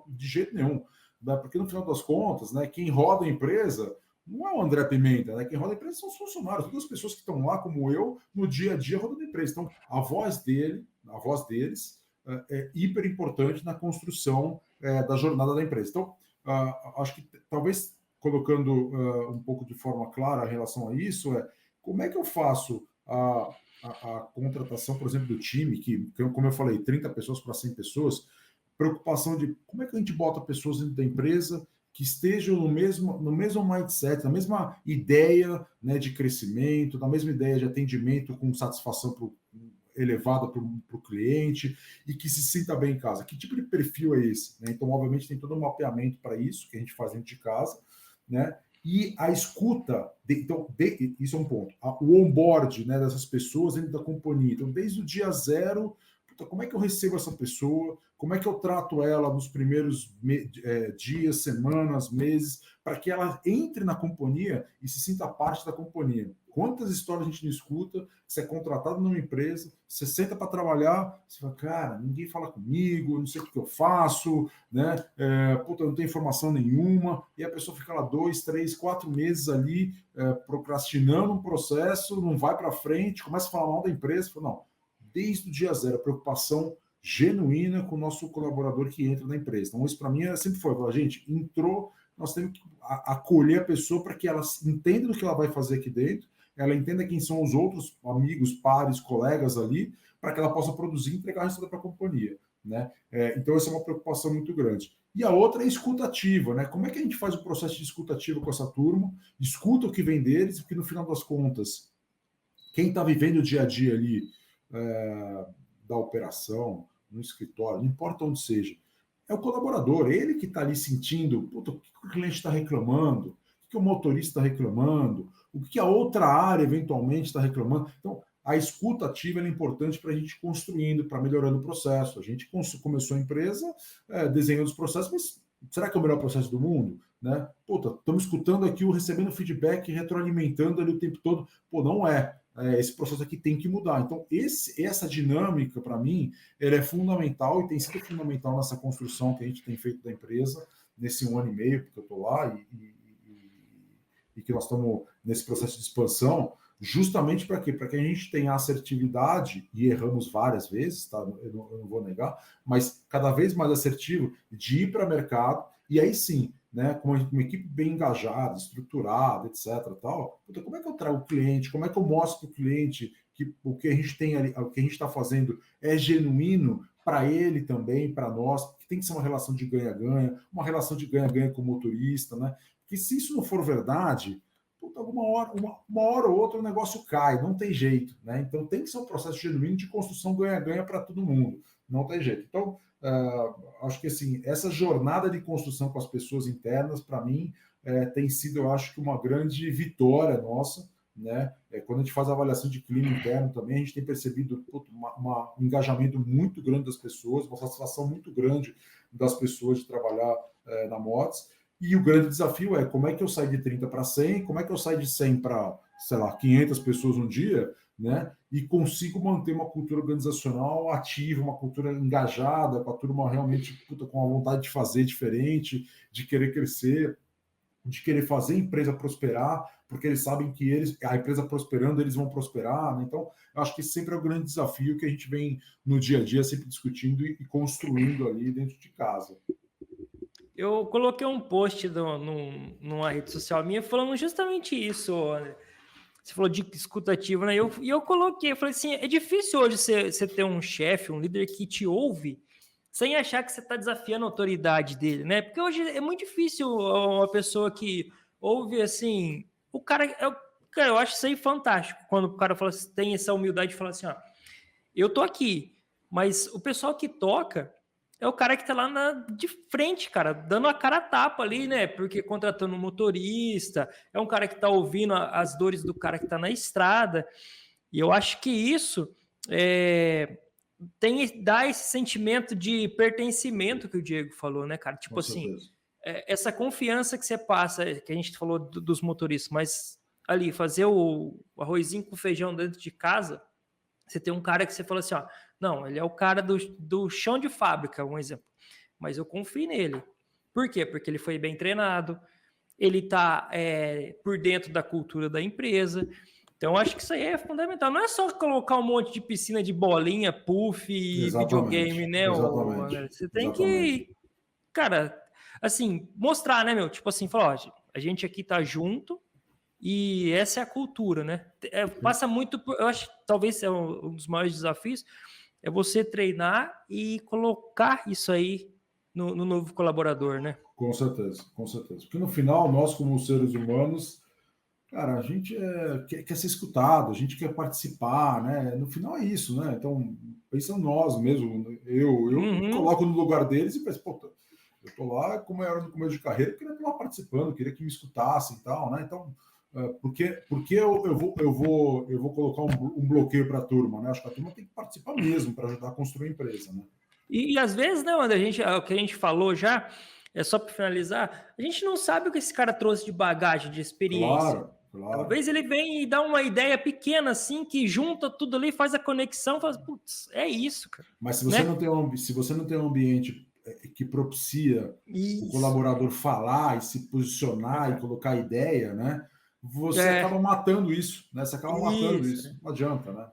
[SPEAKER 3] De jeito nenhum. Né? Porque, no final das contas, né, quem roda a empresa não é o André Pimenta, né? Quem roda a empresa são os funcionários, todas as pessoas que estão lá, como eu, no dia a dia rodando a empresa. Então, a voz deles é hiper importante na construção da jornada da empresa. Então, acho que talvez colocando um pouco de forma clara em relação a isso, como é que eu faço a contratação, por exemplo, do time, que, como eu falei, 30 pessoas para 100 pessoas, preocupação de como é que a gente bota pessoas dentro da empresa que estejam no mesmo mindset, na mesma ideia, né, de crescimento, na mesma ideia de atendimento com satisfação elevada para o cliente e que se sinta bem em casa. Que tipo de perfil é esse? Né? Então, obviamente, tem todo um mapeamento para isso que a gente faz dentro de casa, né? E a escuta, isso é um ponto, o onboard, né, dessas pessoas dentro da companhia. Então, desde o dia zero, como é que eu recebo essa pessoa? Como é que eu trato ela nos primeiros dias, semanas, meses, para que ela entre na companhia e se sinta parte da companhia? Quantas histórias a gente não escuta? Você é contratado numa empresa, você senta para trabalhar, você fala, cara, ninguém fala comigo, não sei o que eu faço, né? Eu não tenho informação nenhuma, e a pessoa fica lá 2, 3, 4 meses ali procrastinando um processo, não vai para frente, começa a falar mal da empresa, fala, não, desde o dia zero, preocupação genuína com o nosso colaborador que entra na empresa. Então, isso para mim sempre foi, gente, entrou, nós temos que acolher a pessoa para que ela entenda o que ela vai fazer aqui dentro, ela entenda quem são os outros amigos, pares, colegas ali, para que ela possa produzir e entregar resultado para a companhia. Né? Então, essa é uma preocupação muito grande. E a outra é a escuta ativa, né? Como é que a gente faz o processo de escuta ativa com essa turma? Escuta o que vem deles, porque no final das contas, quem está vivendo o dia a dia ali da operação, no escritório, não importa onde seja, é o colaborador, ele que está ali sentindo o que o cliente está reclamando, o que o motorista está reclamando, o que a outra área eventualmente está reclamando. Então, a escuta ativa é importante para a gente construindo, para melhorando o processo. A gente começou a empresa desenhando os processos, mas será que é o melhor processo do mundo? Né? Estamos escutando aqui, recebendo feedback, retroalimentando ali o tempo todo. Não é. Esse processo aqui tem que mudar. Então, essa dinâmica, para mim, ela é fundamental e tem sido fundamental nessa construção que a gente tem feito da empresa, nesse 1 ano e meio que eu estou lá e que nós estamos nesse processo de expansão, justamente para quê? Para que a gente tenha assertividade, e erramos várias vezes, tá? Eu não vou negar, mas cada vez mais assertivo de ir para o mercado, e aí sim, né, com uma equipe bem engajada, estruturada, etc. Tal, como é que eu trago o cliente? Como é que eu mostro para o cliente que o que a gente tem ali, o que a gente está fazendo é genuíno para ele também, para nós, que tem que ser uma relação de ganha-ganha, uma relação de ganha-ganha com o motorista, né? Porque se isso não for verdade, uma hora ou outra o negócio cai, não tem jeito, né? Então tem que ser um processo genuíno de construção ganha-ganha para todo mundo, não tem jeito. Então, acho que assim, essa jornada de construção com as pessoas internas, para mim, tem sido, eu acho que uma grande vitória nossa, né? Quando a gente faz a avaliação de clima interno também, a gente tem percebido um engajamento muito grande das pessoas, uma satisfação muito grande das pessoas de trabalhar na Mods. E o grande desafio é como é que eu saio de 30 para 100, como é que eu saio de 100 para, 500 pessoas um dia, né? E consigo manter uma cultura organizacional ativa, uma cultura engajada, com a turma realmente com a vontade de fazer diferente, de querer crescer, de querer fazer a empresa prosperar, porque eles sabem que a empresa prosperando, eles vão prosperar. Né? Então, eu acho que sempre é o grande desafio que a gente vem no dia a dia sempre discutindo e construindo ali dentro de casa.
[SPEAKER 1] Eu coloquei um post numa rede social minha falando justamente isso, André. Você falou de escuta ativa, né? E eu coloquei, eu falei assim, é difícil hoje você ter um chefe, um líder que te ouve sem achar que você está desafiando a autoridade dele, né? Porque hoje é muito difícil uma pessoa que ouve assim, cara, eu acho isso aí fantástico, quando o cara fala assim, tem essa humildade de falar assim, ó, eu tô aqui, Mas o pessoal que toca é o cara que tá lá de frente, cara, dando a cara a tapa ali, né? Porque contratando um motorista, é um cara que tá ouvindo as dores do cara que tá na estrada. E eu acho que isso dá esse sentimento de pertencimento que o Diego falou, né, cara? Tipo assim, essa confiança que você passa, que a gente falou dos motoristas, mas ali, fazer o arrozinho com feijão dentro de casa, você tem um cara que você fala assim, ó, não, ele é o cara do chão de fábrica, um exemplo, mas eu confio nele. Por quê? Porque ele foi bem treinado, ele tá por dentro da cultura da empresa. Então, acho que isso aí é fundamental. Não é só colocar um monte de piscina de bolinha, puff e videogame, né? Você tem que, cara, assim, mostrar, né, meu? Tipo assim, falar, ó, a gente aqui tá junto e essa é a cultura, né? Passa muito por, eu acho que talvez é um dos maiores desafios, é você treinar e colocar isso aí no novo colaborador, né?
[SPEAKER 3] Com certeza, com certeza. Porque no final, nós como seres humanos, cara, a gente quer ser escutado, a gente quer participar, né? No final é isso, né? Então, pensando nós mesmo, eu me coloco no lugar deles e penso, pô, eu tô lá, como eu era no começo de carreira, eu queria estar lá participando, queria que me escutassem e tal, né? Então, porque eu vou colocar um bloqueio para a turma, né? Acho que a turma tem que participar mesmo para ajudar a construir a empresa, né?
[SPEAKER 1] E às vezes, né, André, o que a gente falou já, só para finalizar, a gente não sabe o que esse cara trouxe de bagagem, de experiência.
[SPEAKER 3] Claro.
[SPEAKER 1] Talvez ele venha e dá uma ideia pequena assim, que junta tudo ali, faz a conexão, faz, putz, é isso, cara.
[SPEAKER 3] Mas se você, não tem um ambiente que propicia o colaborador falar e se posicionar e colocar ideia, né? Você acaba matando isso, né? Você acaba matando isso. Não adianta, né?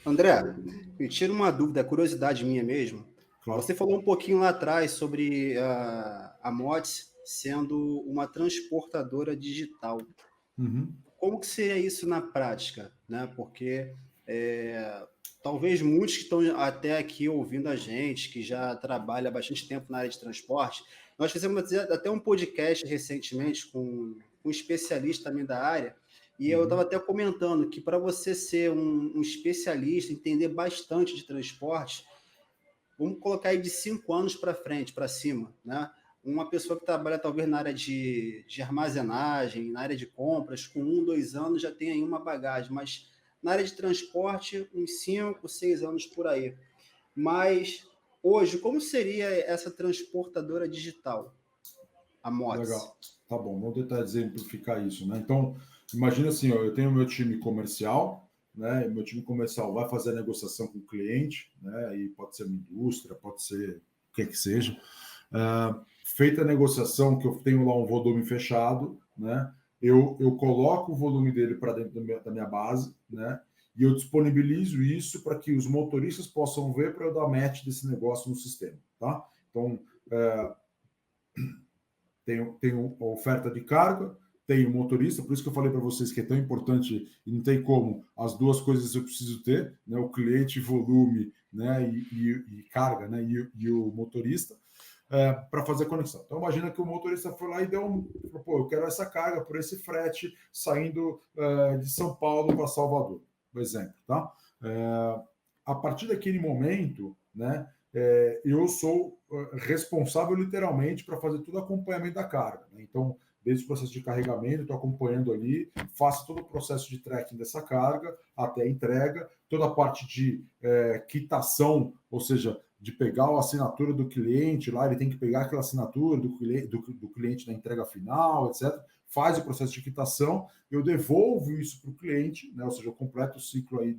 [SPEAKER 2] André, me tira uma dúvida, curiosidade minha mesmo. Claro. Você falou um pouquinho lá atrás sobre a Mods sendo uma transportadora digital.
[SPEAKER 3] Uhum.
[SPEAKER 2] Como que seria isso na prática, né? Porque talvez muitos que estão até aqui ouvindo a gente, que já trabalha há bastante tempo na área de transporte, nós fizemos até um podcast recentemente com um especialista também da área, e eu estava até comentando que para você ser um especialista, entender bastante de transporte, vamos colocar aí de 5 anos para frente, para cima, né? Uma pessoa que trabalha talvez na área de armazenagem, na área de compras, com 1, 2 anos já tem aí uma bagagem, mas na área de transporte, uns 5, 6 anos por aí. Mas hoje, como seria essa transportadora digital, a Mods?
[SPEAKER 3] Legal, tá bom, vamos tentar exemplificar isso, né? Então, imagina assim, ó, eu tenho meu time comercial, né? Meu time comercial vai fazer a negociação com o cliente, né? E pode ser uma indústria, pode ser o que seja. Feita a negociação, que eu tenho lá um volume fechado, né? Eu coloco o volume dele para dentro da minha base, né? E eu disponibilizo isso para que os motoristas possam ver para eu dar match desse negócio no sistema, tá? Então, tenho a oferta de carga, tenho motorista, por isso que eu falei para vocês que é tão importante e não tem como, as duas coisas eu preciso ter, né? O cliente, volume, né? E carga, né? E o motorista, para fazer a conexão. Então, imagina que o motorista foi lá e falou, pô, eu quero essa carga por esse frete saindo de São Paulo para Salvador, por exemplo, tá? A partir daquele momento, né? Eu sou responsável literalmente para fazer todo o acompanhamento da carga, né? Então, desde o processo de carregamento, estou acompanhando ali, faço todo o processo de tracking dessa carga até a entrega, toda a parte de quitação, ou seja, de pegar a assinatura do cliente lá, ele tem que pegar aquela assinatura do cliente na entrega final, etc. Faz o processo de quitação, eu devolvo isso para o cliente, né? Ou seja, eu completo o ciclo aí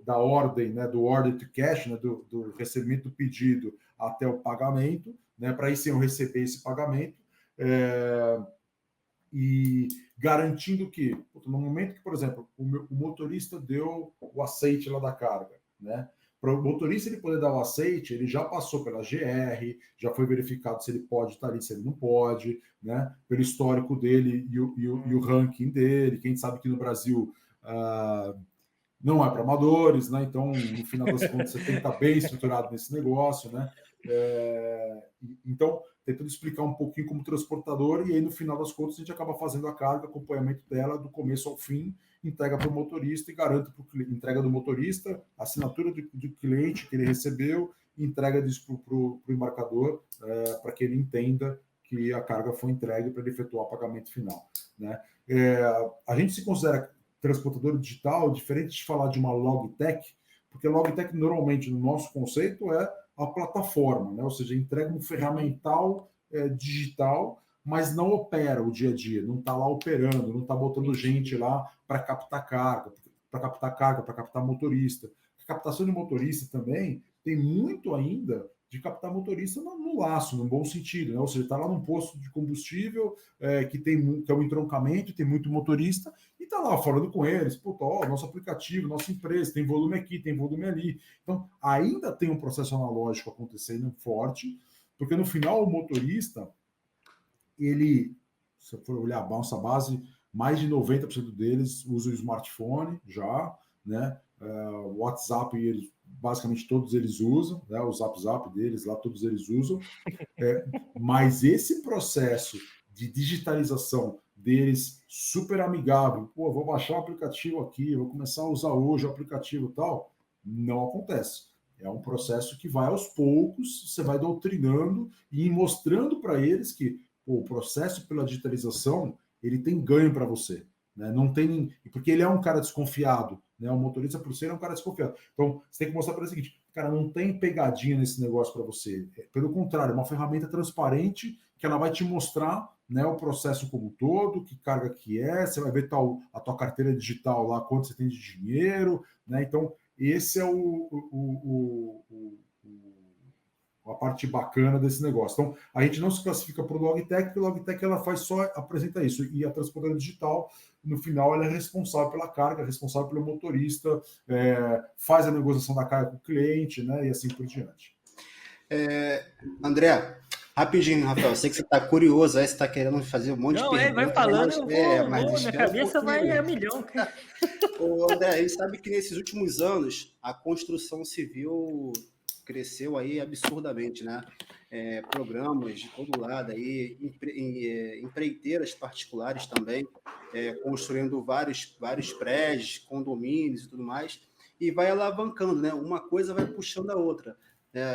[SPEAKER 3] da ordem, né? Do order to cash, né? Do recebimento do pedido até o pagamento, né? Para aí sim eu receber esse pagamento. E garantindo que, no momento que, por exemplo, o motorista deu o aceite lá da carga, né? Para o motorista ele poder dar o aceite, ele já passou pela GR, já foi verificado se ele pode estar ali, se ele não pode, né? Pelo histórico dele e o ranking dele. Quem sabe que no Brasil não é para amadores, né? Então, no final das contas, você tem que estar bem estruturado nesse negócio, né? Então, tentando explicar um pouquinho como transportador, e aí no final das contas a gente acaba fazendo a carga, acompanhamento dela do começo ao fim, entrega para o motorista e garante para o cliente, entrega do motorista, assinatura do cliente que ele recebeu, entrega disso para o embarcador, para que ele entenda que a carga foi entregue para ele efetuar o pagamento final, né? A gente se considera transportador digital, diferente de falar de uma logtech, porque a logtech normalmente no nosso conceito é a plataforma, né? Ou seja, entrega um ferramental digital, mas não opera o dia a dia, não está lá operando, não está botando gente lá para captar carga, para captar motorista. A captação de motorista também tem muito ainda de captar motorista no laço, no bom sentido, né? Ou seja, está lá num posto de combustível que é um entroncamento, tem muito motorista, e está lá falando com eles, puta, nosso aplicativo, nossa empresa, tem volume aqui, tem volume ali. Então, ainda tem um processo analógico acontecendo forte, porque no final o motorista, ele, se for olhar a nossa base, mais de 90% deles usam o smartphone já, né? O WhatsApp, basicamente todos eles usam, né? O Zap deles lá, todos eles usam. Mas esse processo de digitalização deles super amigável, vou baixar o aplicativo aqui, vou começar a usar hoje o aplicativo e tal, não acontece. É um processo que vai aos poucos, você vai doutrinando e mostrando para eles que o processo pela digitalização ele tem ganho para você, né? Não tem, porque ele é um cara desconfiado, né? O motorista por ser é um cara desconfiado. Então você tem que mostrar para ele o seguinte, cara, não tem pegadinha nesse negócio para você. Pelo contrário, é uma ferramenta transparente que ela vai te mostrar, né, o processo como um todo, que carga que é, você vai ver a tua carteira digital lá, quanto você tem de dinheiro, né? Então esse é a parte bacana desse negócio. Então, a gente não se classifica por logtech, porque a logtech ela apresenta isso, e a transportadora digital, no final, ela é responsável pela carga, responsável pelo motorista, faz a negociação da carga com o cliente, né, e assim por diante.
[SPEAKER 2] André, rapidinho, Rafael, eu sei que você está curioso, aí você está querendo fazer um monte de perguntas.
[SPEAKER 1] Vai falando,
[SPEAKER 2] mas
[SPEAKER 1] minha cabeça vai a milhão.
[SPEAKER 2] Ô, André, a gente sabe que nesses últimos anos a construção civil cresceu aí absurdamente, né? Programas de todo lado aí, empreiteiras particulares também, construindo vários prédios, condomínios e tudo mais, e vai alavancando, né? Uma coisa vai puxando a outra.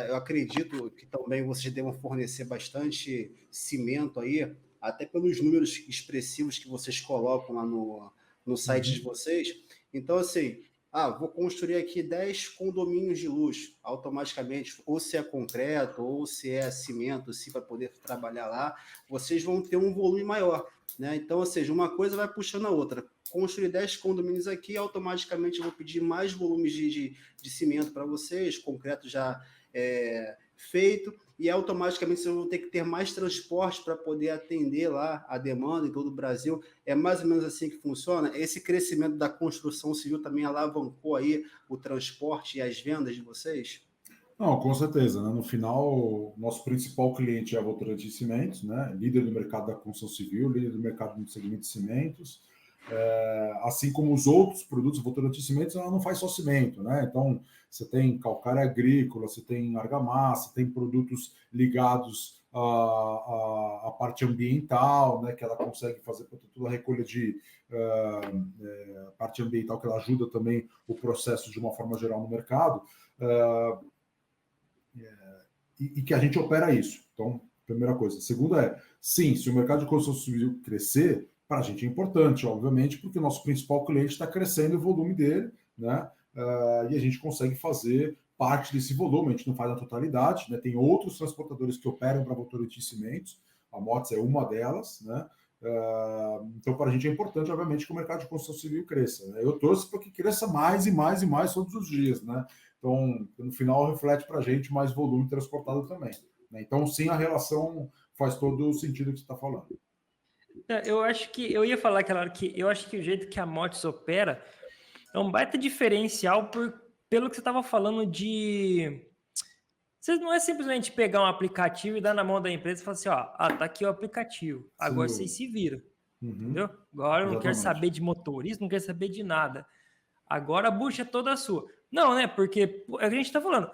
[SPEAKER 2] Eu acredito que também vocês devam fornecer bastante cimento aí, até pelos números expressivos que vocês colocam lá no site de vocês. Então, assim, vou construir aqui 10 condomínios de luxo, automaticamente, ou se é concreto, ou se é cimento, se vai poder trabalhar lá, vocês vão ter um volume maior, né? Então, ou seja, uma coisa vai puxando a outra. Construir 10 condomínios aqui, automaticamente eu vou pedir mais volumes de cimento para vocês, concreto já feito, e automaticamente vocês vão ter que ter mais transporte para poder atender lá a demanda em todo o Brasil. É mais ou menos assim que funciona? Esse crescimento da construção civil também alavancou aí o transporte e as vendas de vocês?
[SPEAKER 3] Não, com certeza, né? No final, nosso principal cliente é a Votorantim Cimentos, né? Líder do mercado da construção civil, líder do mercado no segmento de cimentos. Assim como os outros produtos, a Votorantim Cimentos ela não faz só cimento, né? Então, você tem calcário agrícola, você tem argamassa, tem produtos ligados à parte ambiental, né? Que ela consegue fazer toda a recolha de parte ambiental, que ela ajuda também o processo de uma forma geral no mercado, e que a gente opera isso. Então, primeira coisa. Segunda sim, se o mercado de construção civil crescer, para a gente é importante, obviamente, porque o nosso principal cliente está crescendo o volume dele, né? E a gente consegue fazer parte desse volume, a gente não faz na totalidade, né? Tem outros transportadores que operam para Votorantim Cimentos, a Motos é uma delas, né? Então, para a gente é importante, obviamente, que o mercado de construção civil cresça, né? Eu torço para que cresça mais e mais e mais todos os dias, né? Então, no final, reflete para a gente mais volume transportado também, né? Então, sim, a relação faz todo o sentido que você está falando.
[SPEAKER 1] Eu acho que eu ia falar aquela hora que eu acho que o jeito que a Motos opera é um baita diferencial pelo que você estava falando de. Você não é simplesmente pegar um aplicativo e dar na mão da empresa e falar assim, tá aqui o aplicativo, agora vocês se viram, entendeu? Agora eu não quero saber de motorista, não quero saber de nada. agora a bucha é toda sua. Não, né? Porque a gente está falando,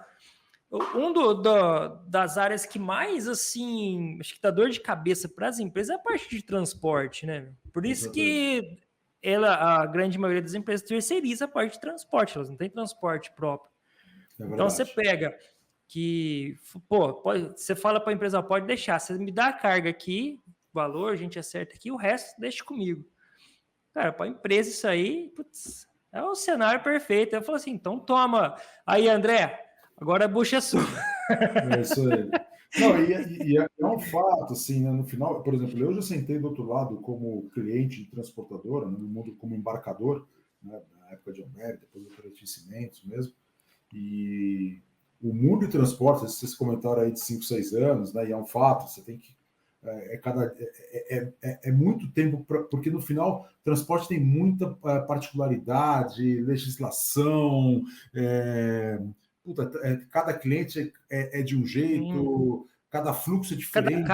[SPEAKER 1] das áreas que mais, assim, acho que dá dor de cabeça para as empresas é a parte de transporte, né? Por isso que a grande maioria das empresas terceiriza a parte de transporte, elas não têm transporte próprio. Então você pega que, pô, você fala para a empresa, pode deixar, você me dá a carga aqui, valor, a gente acerta aqui, o resto deixa comigo. Cara, para a empresa isso aí, putz, é o cenário perfeito. Eu falo assim, então toma. Aí, André, agora a bucha é sua.
[SPEAKER 3] É isso aí. Não, e é um fato, assim, né? No final, por exemplo, eu já sentei do outro lado como cliente de transportadora, no mundo como embarcador, né? Na época de Ambev, depois do Cimentos mesmo, e o mundo de transporte, vocês comentaram aí de 5, 6 anos, né? E é um fato, você tem que é muito tempo, porque no final transporte tem muita particularidade, legislação, cada cliente é de um jeito, cada fluxo é diferente,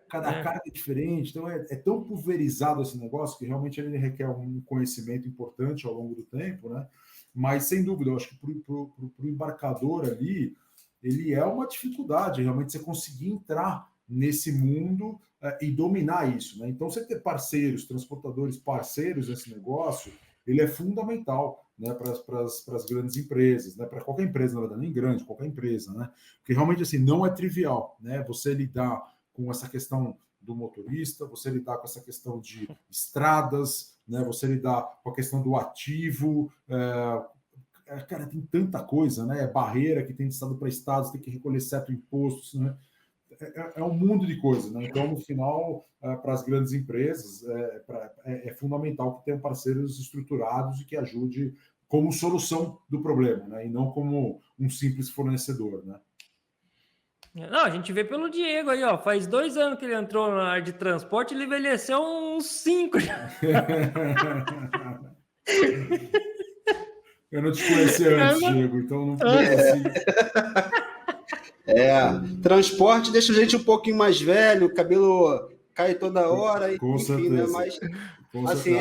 [SPEAKER 3] cada carga é diferente, então é tão pulverizado esse negócio que realmente ele requer um conhecimento importante ao longo do tempo, né? Mas sem dúvida, eu acho que para o embarcador ali, ele é uma dificuldade realmente você conseguir entrar nesse mundo e dominar isso, né? Então, você ter parceiros, transportadores parceiros nesse negócio, ele é fundamental, né, para as grandes empresas, né? Para qualquer empresa, na verdade, nem grande, qualquer empresa, né? Porque realmente assim não é trivial, né? Você lidar com essa questão do motorista, você lidar com essa questão de estradas, né? Você lidar com a questão do ativo, cara, tem tanta coisa, né? Barreira que tem de estado para estado, você tem que recolher certo imposto, né? É um mundo de coisas, né? Então, no final, para as grandes empresas, é fundamental que tenham parceiros estruturados e que ajude como solução do problema, né? E não como um simples fornecedor, né?
[SPEAKER 1] Não, a gente vê pelo Diego aí, ó. Faz 2 anos que ele entrou na área de transporte, ele envelheceu uns 5 já.
[SPEAKER 3] Eu não te conhecia antes, Diego, então não consigo.
[SPEAKER 2] Transporte deixa a gente um pouquinho mais velho, o cabelo cai toda hora,
[SPEAKER 3] com
[SPEAKER 2] enfim, né?
[SPEAKER 3] Certeza.
[SPEAKER 2] Mas assim,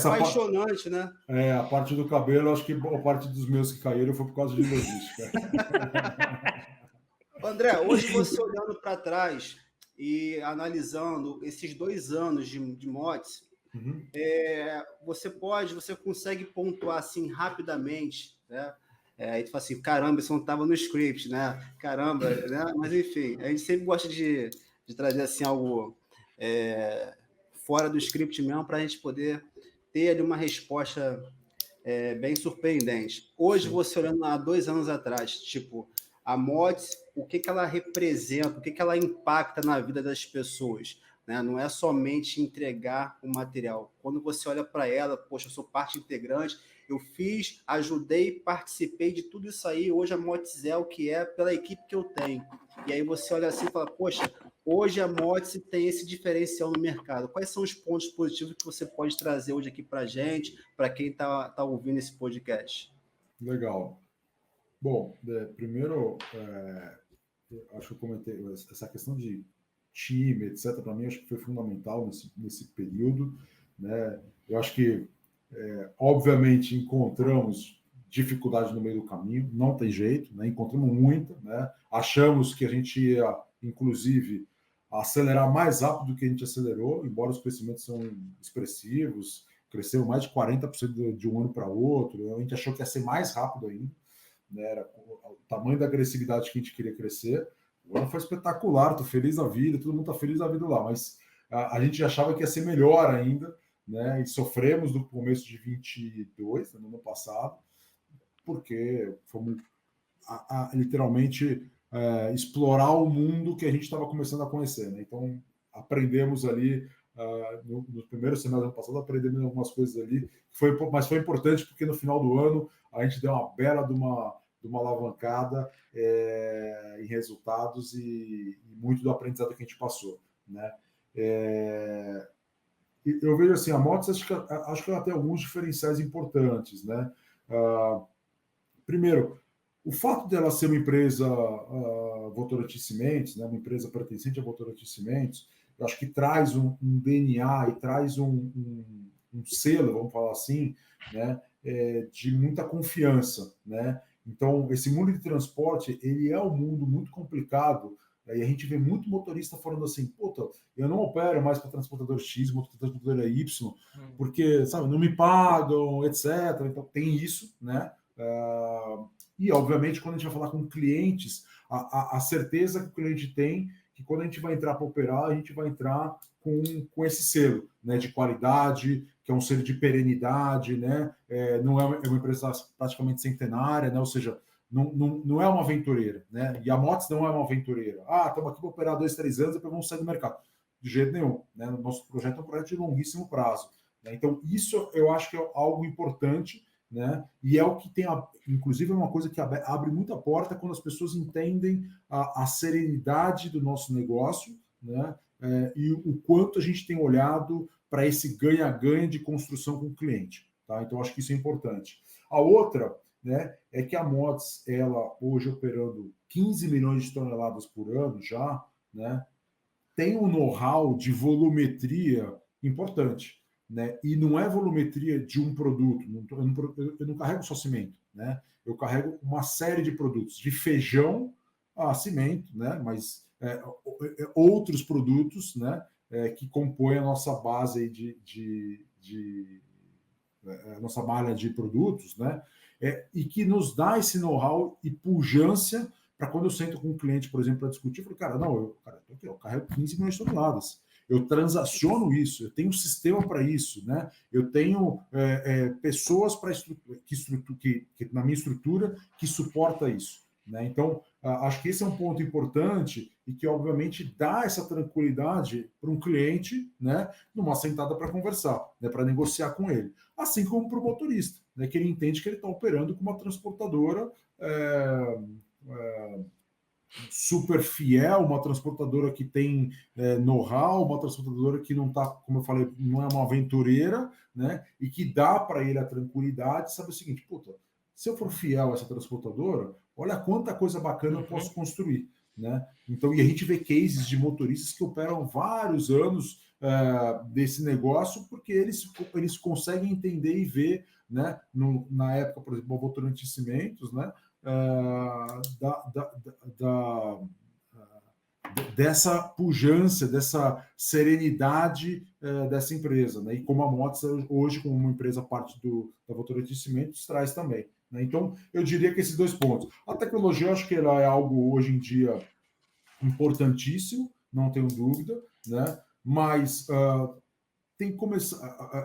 [SPEAKER 2] apaixonante, né?
[SPEAKER 3] A parte do cabelo, acho que a parte dos meus que caíram foi por causa de logística.
[SPEAKER 2] André, hoje você olhando para trás e analisando esses 2 anos de mods, você consegue pontuar assim rapidamente, né? Aí tu fala assim, caramba, isso não estava no script, né? Caramba, né? Mas enfim, a gente sempre gosta de trazer assim algo fora do script mesmo para a gente poder ter ali uma resposta bem surpreendente. Hoje, você olhando há 2 anos atrás, tipo, a mods, o que ela representa, o que ela impacta na vida das pessoas, né? Não é somente entregar o material. Quando você olha para ela, poxa, eu sou parte integrante, eu fiz, ajudei, participei de tudo isso aí, hoje a Mods é o que é pela equipe que eu tenho. E aí você olha assim e fala, poxa, hoje a Mods tem esse diferencial no mercado. Quais são os pontos positivos que você pode trazer hoje aqui para a gente, para quem está ouvindo esse podcast?
[SPEAKER 3] Legal. Bom, primeiro, acho que eu comentei essa questão de time, etc. Para mim, acho que foi fundamental nesse período, né? Eu acho que, obviamente, encontramos dificuldade no meio do caminho, não tem jeito, né? Encontramos muita, né? Achamos que a gente ia, inclusive, acelerar mais rápido do que a gente acelerou, embora os crescimentos são expressivos, cresceu mais de 40% de um ano para outro, a gente achou que ia ser mais rápido ainda, né? Era o tamanho da agressividade que a gente queria crescer. O ano foi espetacular, estou feliz na vida, todo mundo está feliz na vida lá, mas a gente achava que ia ser melhor ainda, né? E sofremos no começo de 22, no ano passado, porque fomos literalmente explorar o mundo que a gente estava começando a conhecer, né? Então, aprendemos ali no primeiro semestre do ano passado, aprendemos algumas coisas ali, mas foi importante porque no final do ano a gente deu uma bela de uma alavancada em resultados e muito do aprendizado que a gente passou, né? Eu vejo assim, a Mods acho que ela tem alguns diferenciais importantes, né? Primeiro, o fato dela ser uma empresa Votorantim Cimentos, né, uma empresa pertencente a Votorantim Cimentos, eu acho que traz um DNA e traz um selo, vamos falar assim, né, de muita confiança, né? Então, esse mundo de transporte, ele é um mundo muito complicado, e a gente vê muito motorista falando assim, puta, eu não opero mais para transportador X, transportador Y, porque, sabe, não me pagam, etc. Então, tem isso, né? E, obviamente, quando a gente vai falar com clientes, a certeza que o cliente tem que quando a gente vai entrar para operar, a gente vai entrar com esse selo, né, de qualidade, que é um selo de perenidade, né? Não é uma empresa praticamente centenária, né? Ou seja, não é uma aventureira, né? E a Motis não é uma aventureira. Estamos aqui para operar 2, 3 anos e depois vamos sair do mercado. De jeito nenhum, né? O nosso projeto é um projeto de longuíssimo prazo, né? Então, isso eu acho que é algo importante, né? E é o que tem, inclusive, é uma coisa que abre muita porta quando as pessoas entendem a serenidade do nosso negócio, né? E o quanto a gente tem olhado para esse ganha-ganha de construção com o cliente, tá? Então, acho que isso é importante. A outra, né, é que a Motis, ela hoje operando 15 milhões de toneladas por ano já, né, tem um know-how de volumetria importante, né? E não é volumetria de um produto, eu não carrego só cimento, né? Eu carrego uma série de produtos, de feijão a cimento, né? Mas outros produtos, né? Que compõem a nossa base aí a nossa malha de produtos, né? E que nos dá esse know-how e pujança para quando eu sento com um cliente, por exemplo, para discutir, eu falo, cara, não, eu carrego 15 milhões de toneladas, eu transaciono isso, eu tenho um sistema para isso, né? Eu tenho pessoas que na minha estrutura que suporta isso, né? Então, acho que esse é um ponto importante e que, obviamente, dá essa tranquilidade para um cliente, né, numa sentada para conversar, né, para negociar com ele. Assim como para o motorista, né, que ele entende que ele está operando com uma transportadora super fiel, uma transportadora que tem know-how, uma transportadora que não está, como eu falei, não é uma aventureira, né, e que dá para ele a tranquilidade, sabe o seguinte, puta, se eu for fiel a essa transportadora, olha quanta coisa bacana eu posso construir, né? Então, e a gente vê cases de motoristas que operam vários anos desse negócio, porque eles conseguem entender e ver, né, na época, por exemplo, o Votorantim Cimentos, né, dessa pujança, dessa serenidade dessa empresa, né? E como a Motis hoje, como uma empresa parte da Votorantim Cimentos, traz também, né? Então, eu diria que esses 2 pontos. A tecnologia, eu acho que ela é algo hoje em dia importantíssimo, não tenho dúvida, né? Mas tem que começar,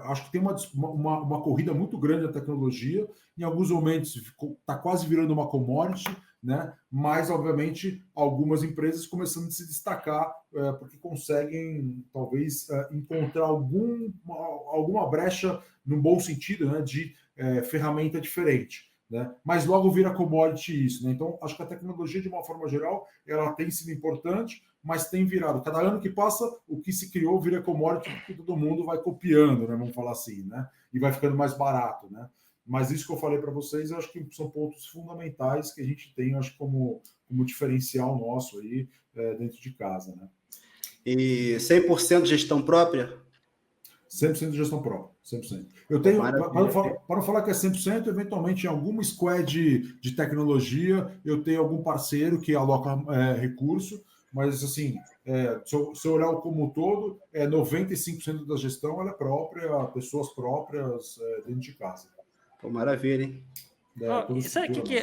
[SPEAKER 3] acho que tem uma corrida muito grande da tecnologia, em alguns momentos está quase virando uma commodity, né? Mas, obviamente, algumas empresas começando a se destacar porque conseguem, talvez, encontrar alguma brecha, no bom sentido, né? De ferramenta diferente, né? Mas logo vira commodity isso, né? Então, acho que a tecnologia, de uma forma geral, ela tem sido importante, mas tem virado. Cada ano que passa, o que se criou vira commodity, porque todo mundo vai copiando, né? Vamos falar assim, né? E vai ficando mais barato, né? Mas isso que eu falei para vocês, eu acho que são pontos fundamentais que a gente tem, acho, como diferencial nosso aí dentro de casa, né?
[SPEAKER 2] E 100% de gestão própria?
[SPEAKER 3] 100% de gestão própria, 100%. Eu tenho, para não falar que é 100%, eventualmente em alguma squad de tecnologia, eu tenho algum parceiro que aloca recurso, mas assim, se eu olhar como um todo, 95% da gestão ela é própria, pessoas próprias dentro de casa.
[SPEAKER 2] Pô, maravilha, hein?
[SPEAKER 1] Sabe o que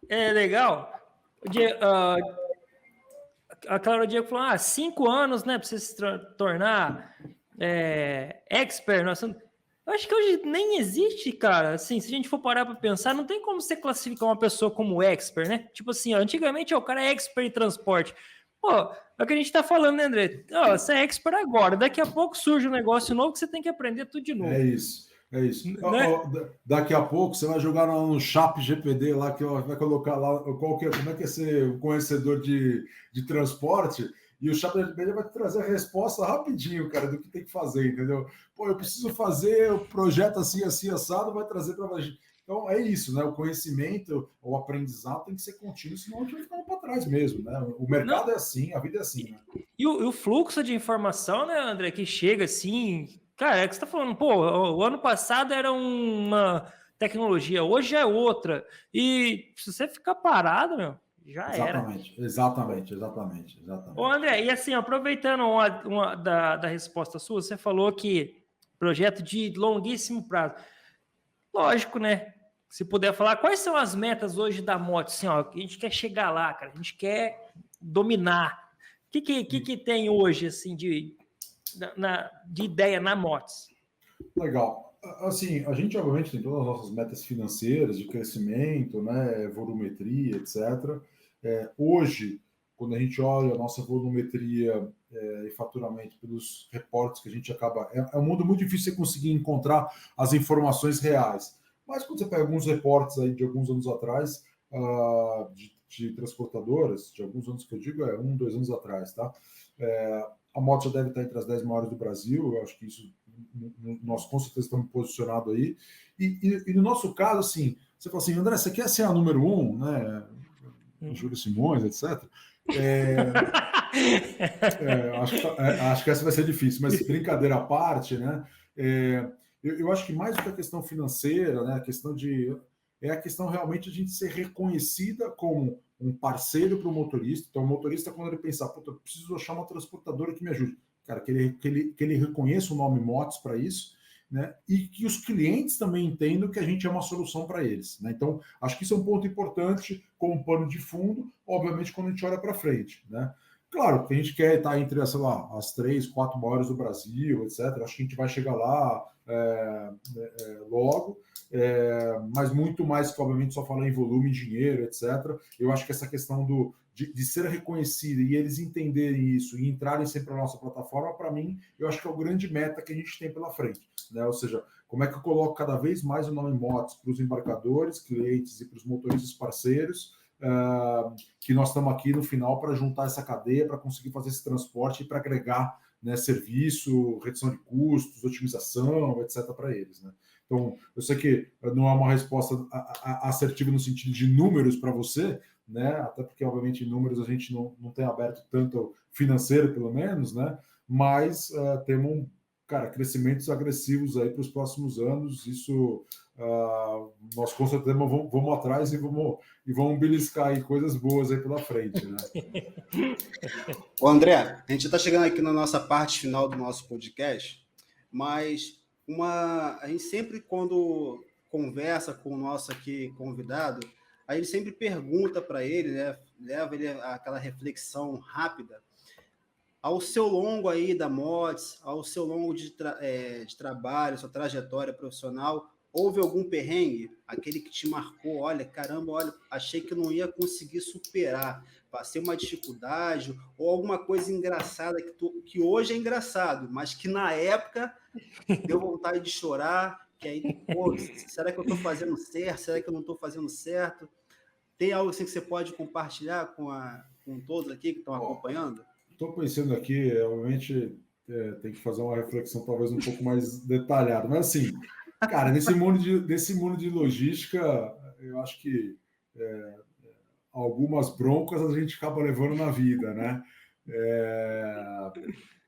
[SPEAKER 1] é legal? A Cláudia Diego falou, 5 anos, né, para você se tornar expert no assunto. Eu acho que hoje nem existe, cara. Assim, se a gente for parar para pensar, não tem como você classificar uma pessoa como expert, né? Tipo assim, antigamente o cara é expert em transporte. Pô, é o que a gente tá falando, né, André? Você é expert agora. Daqui a pouco surge um negócio novo que você tem que aprender tudo de novo.
[SPEAKER 3] É isso.
[SPEAKER 1] Né?
[SPEAKER 3] Daqui a pouco você vai jogar no Chat GPD lá, que vai colocar lá como é que é ser um conhecedor de transporte, e o Chat GPD vai trazer a resposta rapidinho, cara, do que tem que fazer, entendeu? Pô, eu preciso fazer o projeto assim, assim, assado, vai trazer para a gente. Então é isso, né? O conhecimento, o aprendizado tem que ser contínuo, senão a gente vai ficar para trás mesmo, né? O mercado é assim, a vida é assim, né?
[SPEAKER 1] E o fluxo de informação, né, André, que chega assim. Cara, é que você tá falando, pô, o ano passado era uma tecnologia hoje já é outra. E se você ficar parado, meu, já era.
[SPEAKER 3] Exatamente.
[SPEAKER 1] Ô, André, e assim, aproveitando da resposta sua, você falou que projeto de longuíssimo prazo. Lógico, né? Se puder falar, quais são as metas hoje da moto? Assim, ó, a gente quer chegar lá, cara, a gente quer dominar. O que tem hoje, assim, de ideia na motos?
[SPEAKER 3] Legal. Assim, a gente obviamente tem todas as nossas metas financeiras de crescimento, né, volumetria, etc. Hoje, quando a gente olha a nossa volumetria e faturamento pelos reportes que a gente acaba... É um mundo muito difícil você conseguir encontrar as informações reais. Mas quando você pega alguns reportes aí de alguns anos atrás, de transportadoras, de alguns anos que eu digo, 2 anos atrás, tá? A moto já deve estar entre as 10 maiores do Brasil, eu acho que isso nós com certeza estamos posicionados aí. E no nosso caso, assim, você fala assim, André, você quer ser a número 1, né? Júlio Simões, etc. Acho que essa vai ser difícil, mas brincadeira à parte, né? Eu acho que mais do que a questão financeira, né? A questão realmente de a gente ser reconhecida como um parceiro para o motorista. Então, o motorista, quando ele pensar, puta, eu preciso achar uma transportadora que me ajude. Cara, que ele reconheça o nome Motos para isso, né? E que os clientes também entendam que a gente é uma solução para eles, né? Então, acho que isso é um ponto importante como pano de fundo, obviamente, quando a gente olha para frente, né? Claro, que a gente quer estar entre, sei lá, as 3, 4 maiores do Brasil, etc. Acho que a gente vai chegar lá logo, mas muito mais que, obviamente, só falar em volume, dinheiro, etc. Eu acho que essa questão de ser reconhecido e eles entenderem isso e entrarem sempre na nossa plataforma, para mim, eu acho que é o grande meta que a gente tem pela frente, né? Ou seja, como é que eu coloco cada vez mais o nome Motos para os embarcadores, clientes e para os motoristas parceiros, que nós estamos aqui no final para juntar essa cadeia, para conseguir fazer esse transporte e para agregar, né, serviço, redução de custos, otimização, etc. para eles, né? Então, eu sei que não é uma resposta assertiva no sentido de números para você, né? Até porque, obviamente, em números a gente não tem aberto tanto financeiro, pelo menos, né? Mas temos, cara, crescimentos agressivos aí para os próximos anos. Isso nós com certeza vamos atrás e vamos beliscar aí coisas boas aí pela frente, né?
[SPEAKER 2] Ô, André, a gente está chegando aqui na nossa parte final do nosso podcast, mas a gente sempre, quando conversa com o nosso aqui convidado, a gente sempre pergunta para ele, né, leva ele àquela reflexão rápida. Ao seu longo aí da Mods, ao seu longo de trabalho, sua trajetória profissional, houve algum perrengue? Aquele que te marcou, olha, caramba, olha, achei que não ia conseguir superar, passei uma dificuldade, ou alguma coisa engraçada que hoje é engraçado, mas que na época deu vontade de chorar, que aí, pô, será que eu estou fazendo certo? Será que eu não estou fazendo certo? Tem algo assim que você pode compartilhar com todos aqui que estão acompanhando?
[SPEAKER 3] Estou pensando aqui, obviamente, tem que fazer uma reflexão talvez um pouco mais detalhada, mas assim, cara, nesse mundo de logística, eu acho que algumas broncas a gente acaba levando na vida, né?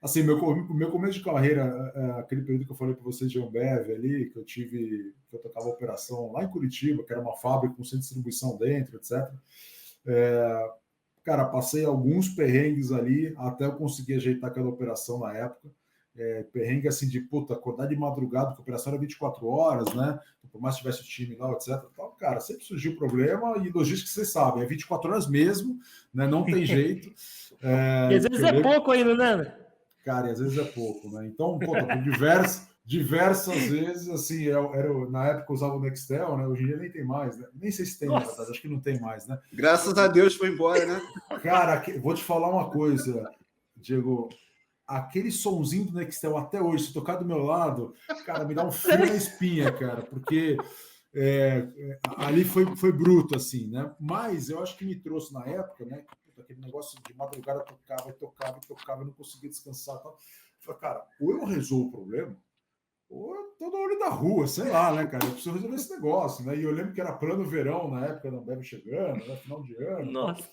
[SPEAKER 3] Assim, meu começo de carreira, aquele período que eu falei para vocês de Ambev ali, que eu tocava operação lá em Curitiba, que era uma fábrica com centro de distribuição dentro, etc. Cara, passei alguns perrengues ali até eu conseguir ajeitar aquela operação na época. Perrengue assim de puta, acordar de madrugada, porque a operação era 24 horas, né? Por mais que tivesse o time lá, etc. Então, cara, sempre surgiu problema e logística, vocês sabem, é 24 horas mesmo, né? Não tem jeito.
[SPEAKER 1] E às vezes é pouco ainda, né?
[SPEAKER 3] Cara, e às vezes é pouco, né? Então, puta, por diversas vezes, assim, na época eu usava o Nextel, né? Hoje em dia nem tem mais, né? Nem sei se tem, na verdade, acho que não tem mais, né?
[SPEAKER 2] Graças a Deus foi embora, né?
[SPEAKER 3] Cara, vou te falar uma coisa, Diego, aquele sonzinho do Nextel até hoje, se tocar do meu lado, cara, me dá um frio na espinha, cara, porque ali foi bruto, assim, né? Mas eu acho que me trouxe na época, né? Aquele negócio de madrugada tocava, eu não conseguia descansar. Tal. Eu falei, cara, ou eu resolvo o problema, ou eu tô no olho da rua, sei lá, né, cara? Eu preciso resolver esse negócio, né? E eu lembro que era plano verão na época, não deve chegando, né? Final de ano.
[SPEAKER 1] Nossa.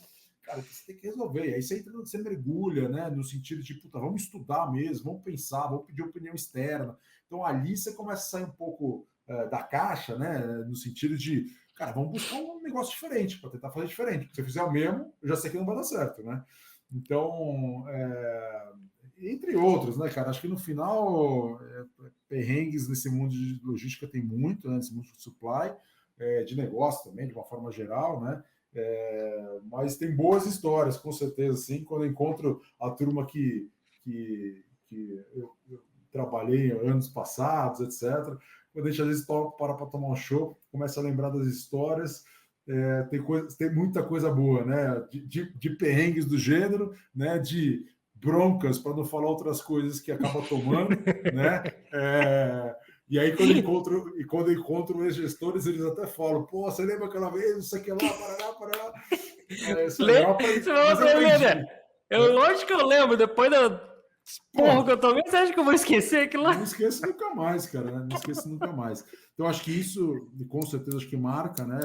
[SPEAKER 3] Cara, você tem que resolver. E aí você mergulha, né? No sentido de, puta, vamos estudar mesmo, vamos pensar, vamos pedir opinião externa. Então ali você começa a sair um pouco da caixa, né? No sentido de, cara, vamos buscar um negócio diferente para tentar fazer diferente. Se eu fizer o mesmo, eu já sei que não vai dar certo, né? Então, entre outros, né, cara? Acho que no final, perrengues nesse mundo de logística tem muito, né? Nesse mundo de supply, de negócio também, de uma forma geral, né? Mas tem boas histórias, com certeza, sim. Quando eu encontro a turma que eu trabalhei anos passados, etc. Quando a gente às vezes para tomar um show, começa a lembrar das histórias. Tem muita coisa boa, né? De perrengues do gênero, né? De broncas, para não falar outras coisas que acaba tomando, né? E aí, quando eu encontro ex-gestores, eles até falam: pô, você lembra aquela vez, não sei o que lá, parará.
[SPEAKER 1] Lógico que eu lembro, depois da porra que eu tomei, você acha que eu vou esquecer aquilo lá?
[SPEAKER 3] Não esqueço nunca mais, cara, né? Não esqueço nunca mais. Então, acho que isso, com certeza, acho que marca, né?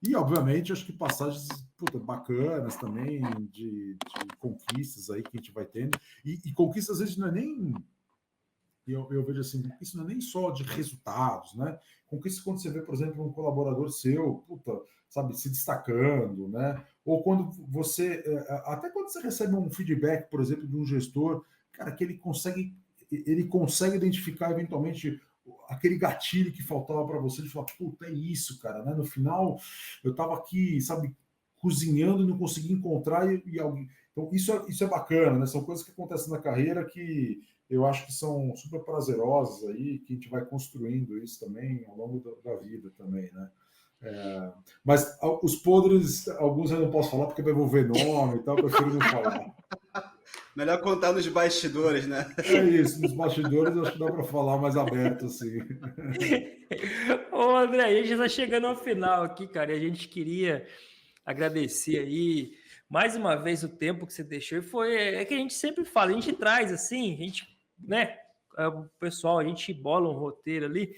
[SPEAKER 3] E, obviamente, acho que passagens bacanas também de conquistas aí que a gente vai tendo. E conquistas, às vezes, não é nem... Eu vejo assim, isso não é nem só de resultados, né? Conquista quando você vê, por exemplo, um colaborador seu, sabe, se destacando, né? Ou quando você, até quando você recebe um feedback, por exemplo, de um gestor, cara, que ele consegue identificar eventualmente aquele gatilho que faltava para você, de falar, é isso, cara, né? No final, eu estava aqui, sabe, cozinhando e não consegui encontrar e alguém... Então, isso é bacana, né? São coisas que acontecem na carreira que eu acho que são super prazerosas aí, que a gente vai construindo isso também ao longo da vida também, né? Mas os podres, alguns eu não posso falar porque vai envolver nome e tal, eu prefiro não falar.
[SPEAKER 2] Melhor contar nos bastidores, né?
[SPEAKER 3] É isso, nos bastidores eu acho que dá para falar mais aberto, assim.
[SPEAKER 1] Ô, André, a gente está chegando ao final aqui, cara, e a gente queria agradecer aí mais uma vez o tempo que você deixou. É que a gente sempre fala, a gente traz assim, a gente, né, o pessoal, a gente bola um roteiro ali,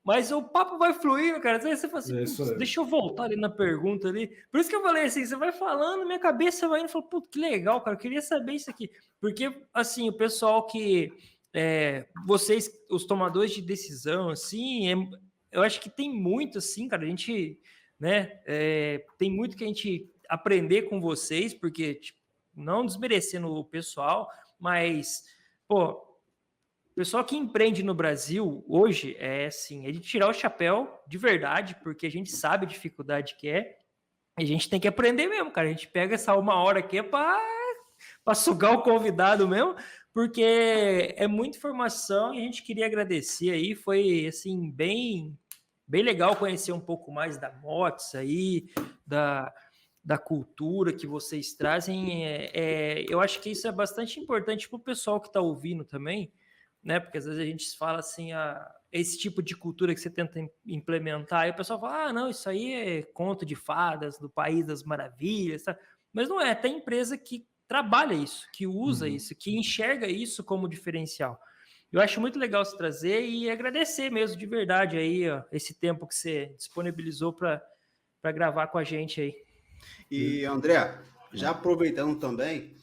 [SPEAKER 1] mas o papo vai fluindo, cara. Às vezes você fala assim, deixa eu voltar ali na pergunta ali. Por isso que eu falei assim, você vai falando, minha cabeça vai indo, falo, putz, que legal, cara, eu queria saber isso aqui. Porque, assim, o pessoal que, vocês, os tomadores de decisão, assim, eu acho que tem muito, assim, cara, a gente, né, tem muito que a gente aprender com vocês, porque, tipo, não desmerecendo o pessoal, mas, pô, o pessoal que empreende no Brasil hoje é de tirar o chapéu de verdade, porque a gente sabe a dificuldade que é. A gente tem que aprender mesmo, cara. A gente pega essa uma hora aqui para sugar o convidado mesmo, porque é muita informação e a gente queria agradecer aí. Foi assim, bem legal conhecer um pouco mais da Mott's aí, da cultura que vocês trazem. Eu acho que isso é bastante importante para o pessoal que está ouvindo também, né? Porque às vezes a gente fala assim, esse tipo de cultura que você tenta implementar, e o pessoal fala, não, isso aí é conto de fadas do País das Maravilhas, tá? Mas não é, tem empresa que trabalha isso, que usa isso, que enxerga isso como diferencial. Eu acho muito legal se trazer e agradecer mesmo de verdade aí, esse tempo que você disponibilizou para gravar com a gente aí.
[SPEAKER 2] E, André, já aproveitando também,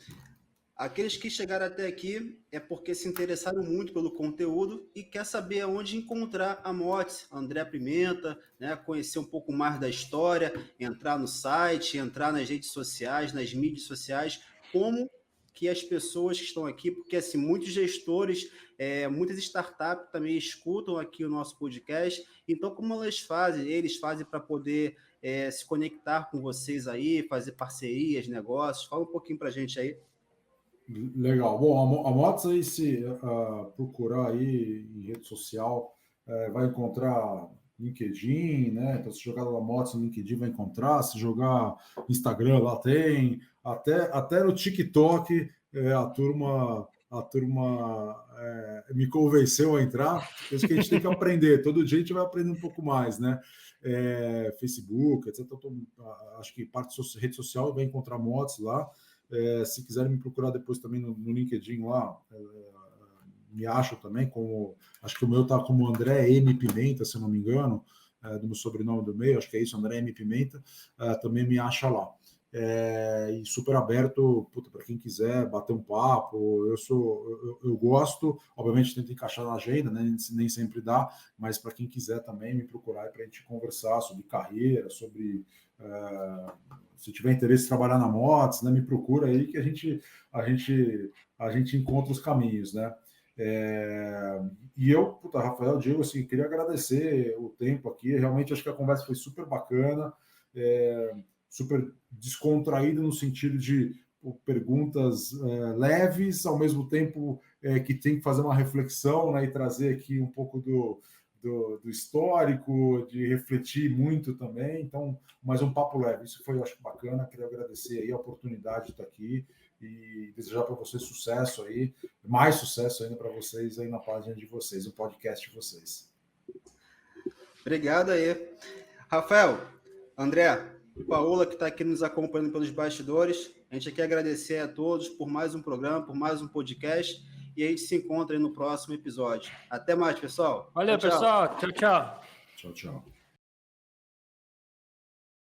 [SPEAKER 2] aqueles que chegaram até aqui é porque se interessaram muito pelo conteúdo e quer saber aonde encontrar a Mott's, André Pimenta, né? Conhecer um pouco mais da história, entrar no site, entrar nas redes sociais, nas mídias sociais, como que as pessoas que estão aqui, porque assim, muitos gestores, muitas startups também escutam aqui o nosso podcast, então como eles fazem para poder se conectar com vocês aí, fazer parcerias, negócios, fala um pouquinho para a gente aí.
[SPEAKER 3] Legal. Bom, a Mott's aí, se procurar aí em rede social, vai encontrar LinkedIn, né? Então, se jogar lá Mott's no LinkedIn, vai encontrar. Se jogar Instagram, lá tem. Até no TikTok, a turma me convenceu a entrar. Por isso que a gente tem que aprender. Todo dia a gente vai aprender um pouco mais, né? Facebook, etc. Acho que parte de rede social vai encontrar Mott's lá. Se quiserem me procurar depois também no LinkedIn lá, me acham também, acho que o meu está como André M. Pimenta, se eu não me engano, do meu sobrenome do meio, acho que é isso, André M. Pimenta, também me acha lá. e super aberto para quem quiser bater um papo. Eu gosto, obviamente tento encaixar na agenda, né? Nem sempre dá, mas para quem quiser também me procurar para a gente conversar sobre carreira, sobre se tiver interesse em trabalhar na Mods, né? Me procura aí que a gente encontra os caminhos, né? E eu, Rafael, Diego, assim, queria agradecer o tempo aqui. Realmente acho que a conversa foi super bacana, super descontraída no sentido de perguntas leves, ao mesmo tempo que tem que fazer uma reflexão, né, e trazer aqui um pouco do histórico, de refletir muito também. Então, mais um papo leve. Isso foi, eu acho, bacana. Queria agradecer aí a oportunidade de estar aqui e desejar para vocês sucesso aí, mais sucesso ainda para vocês aí na página de vocês, no podcast de vocês.
[SPEAKER 2] Obrigado aí. Rafael, André, Paola, que está aqui nos acompanhando pelos bastidores, a gente quer agradecer a todos por mais um programa, por mais um podcast, e a gente se encontra aí no próximo episódio. Até mais, pessoal.
[SPEAKER 1] Valeu, pessoal. Tchau, tchau.
[SPEAKER 3] Tchau, tchau.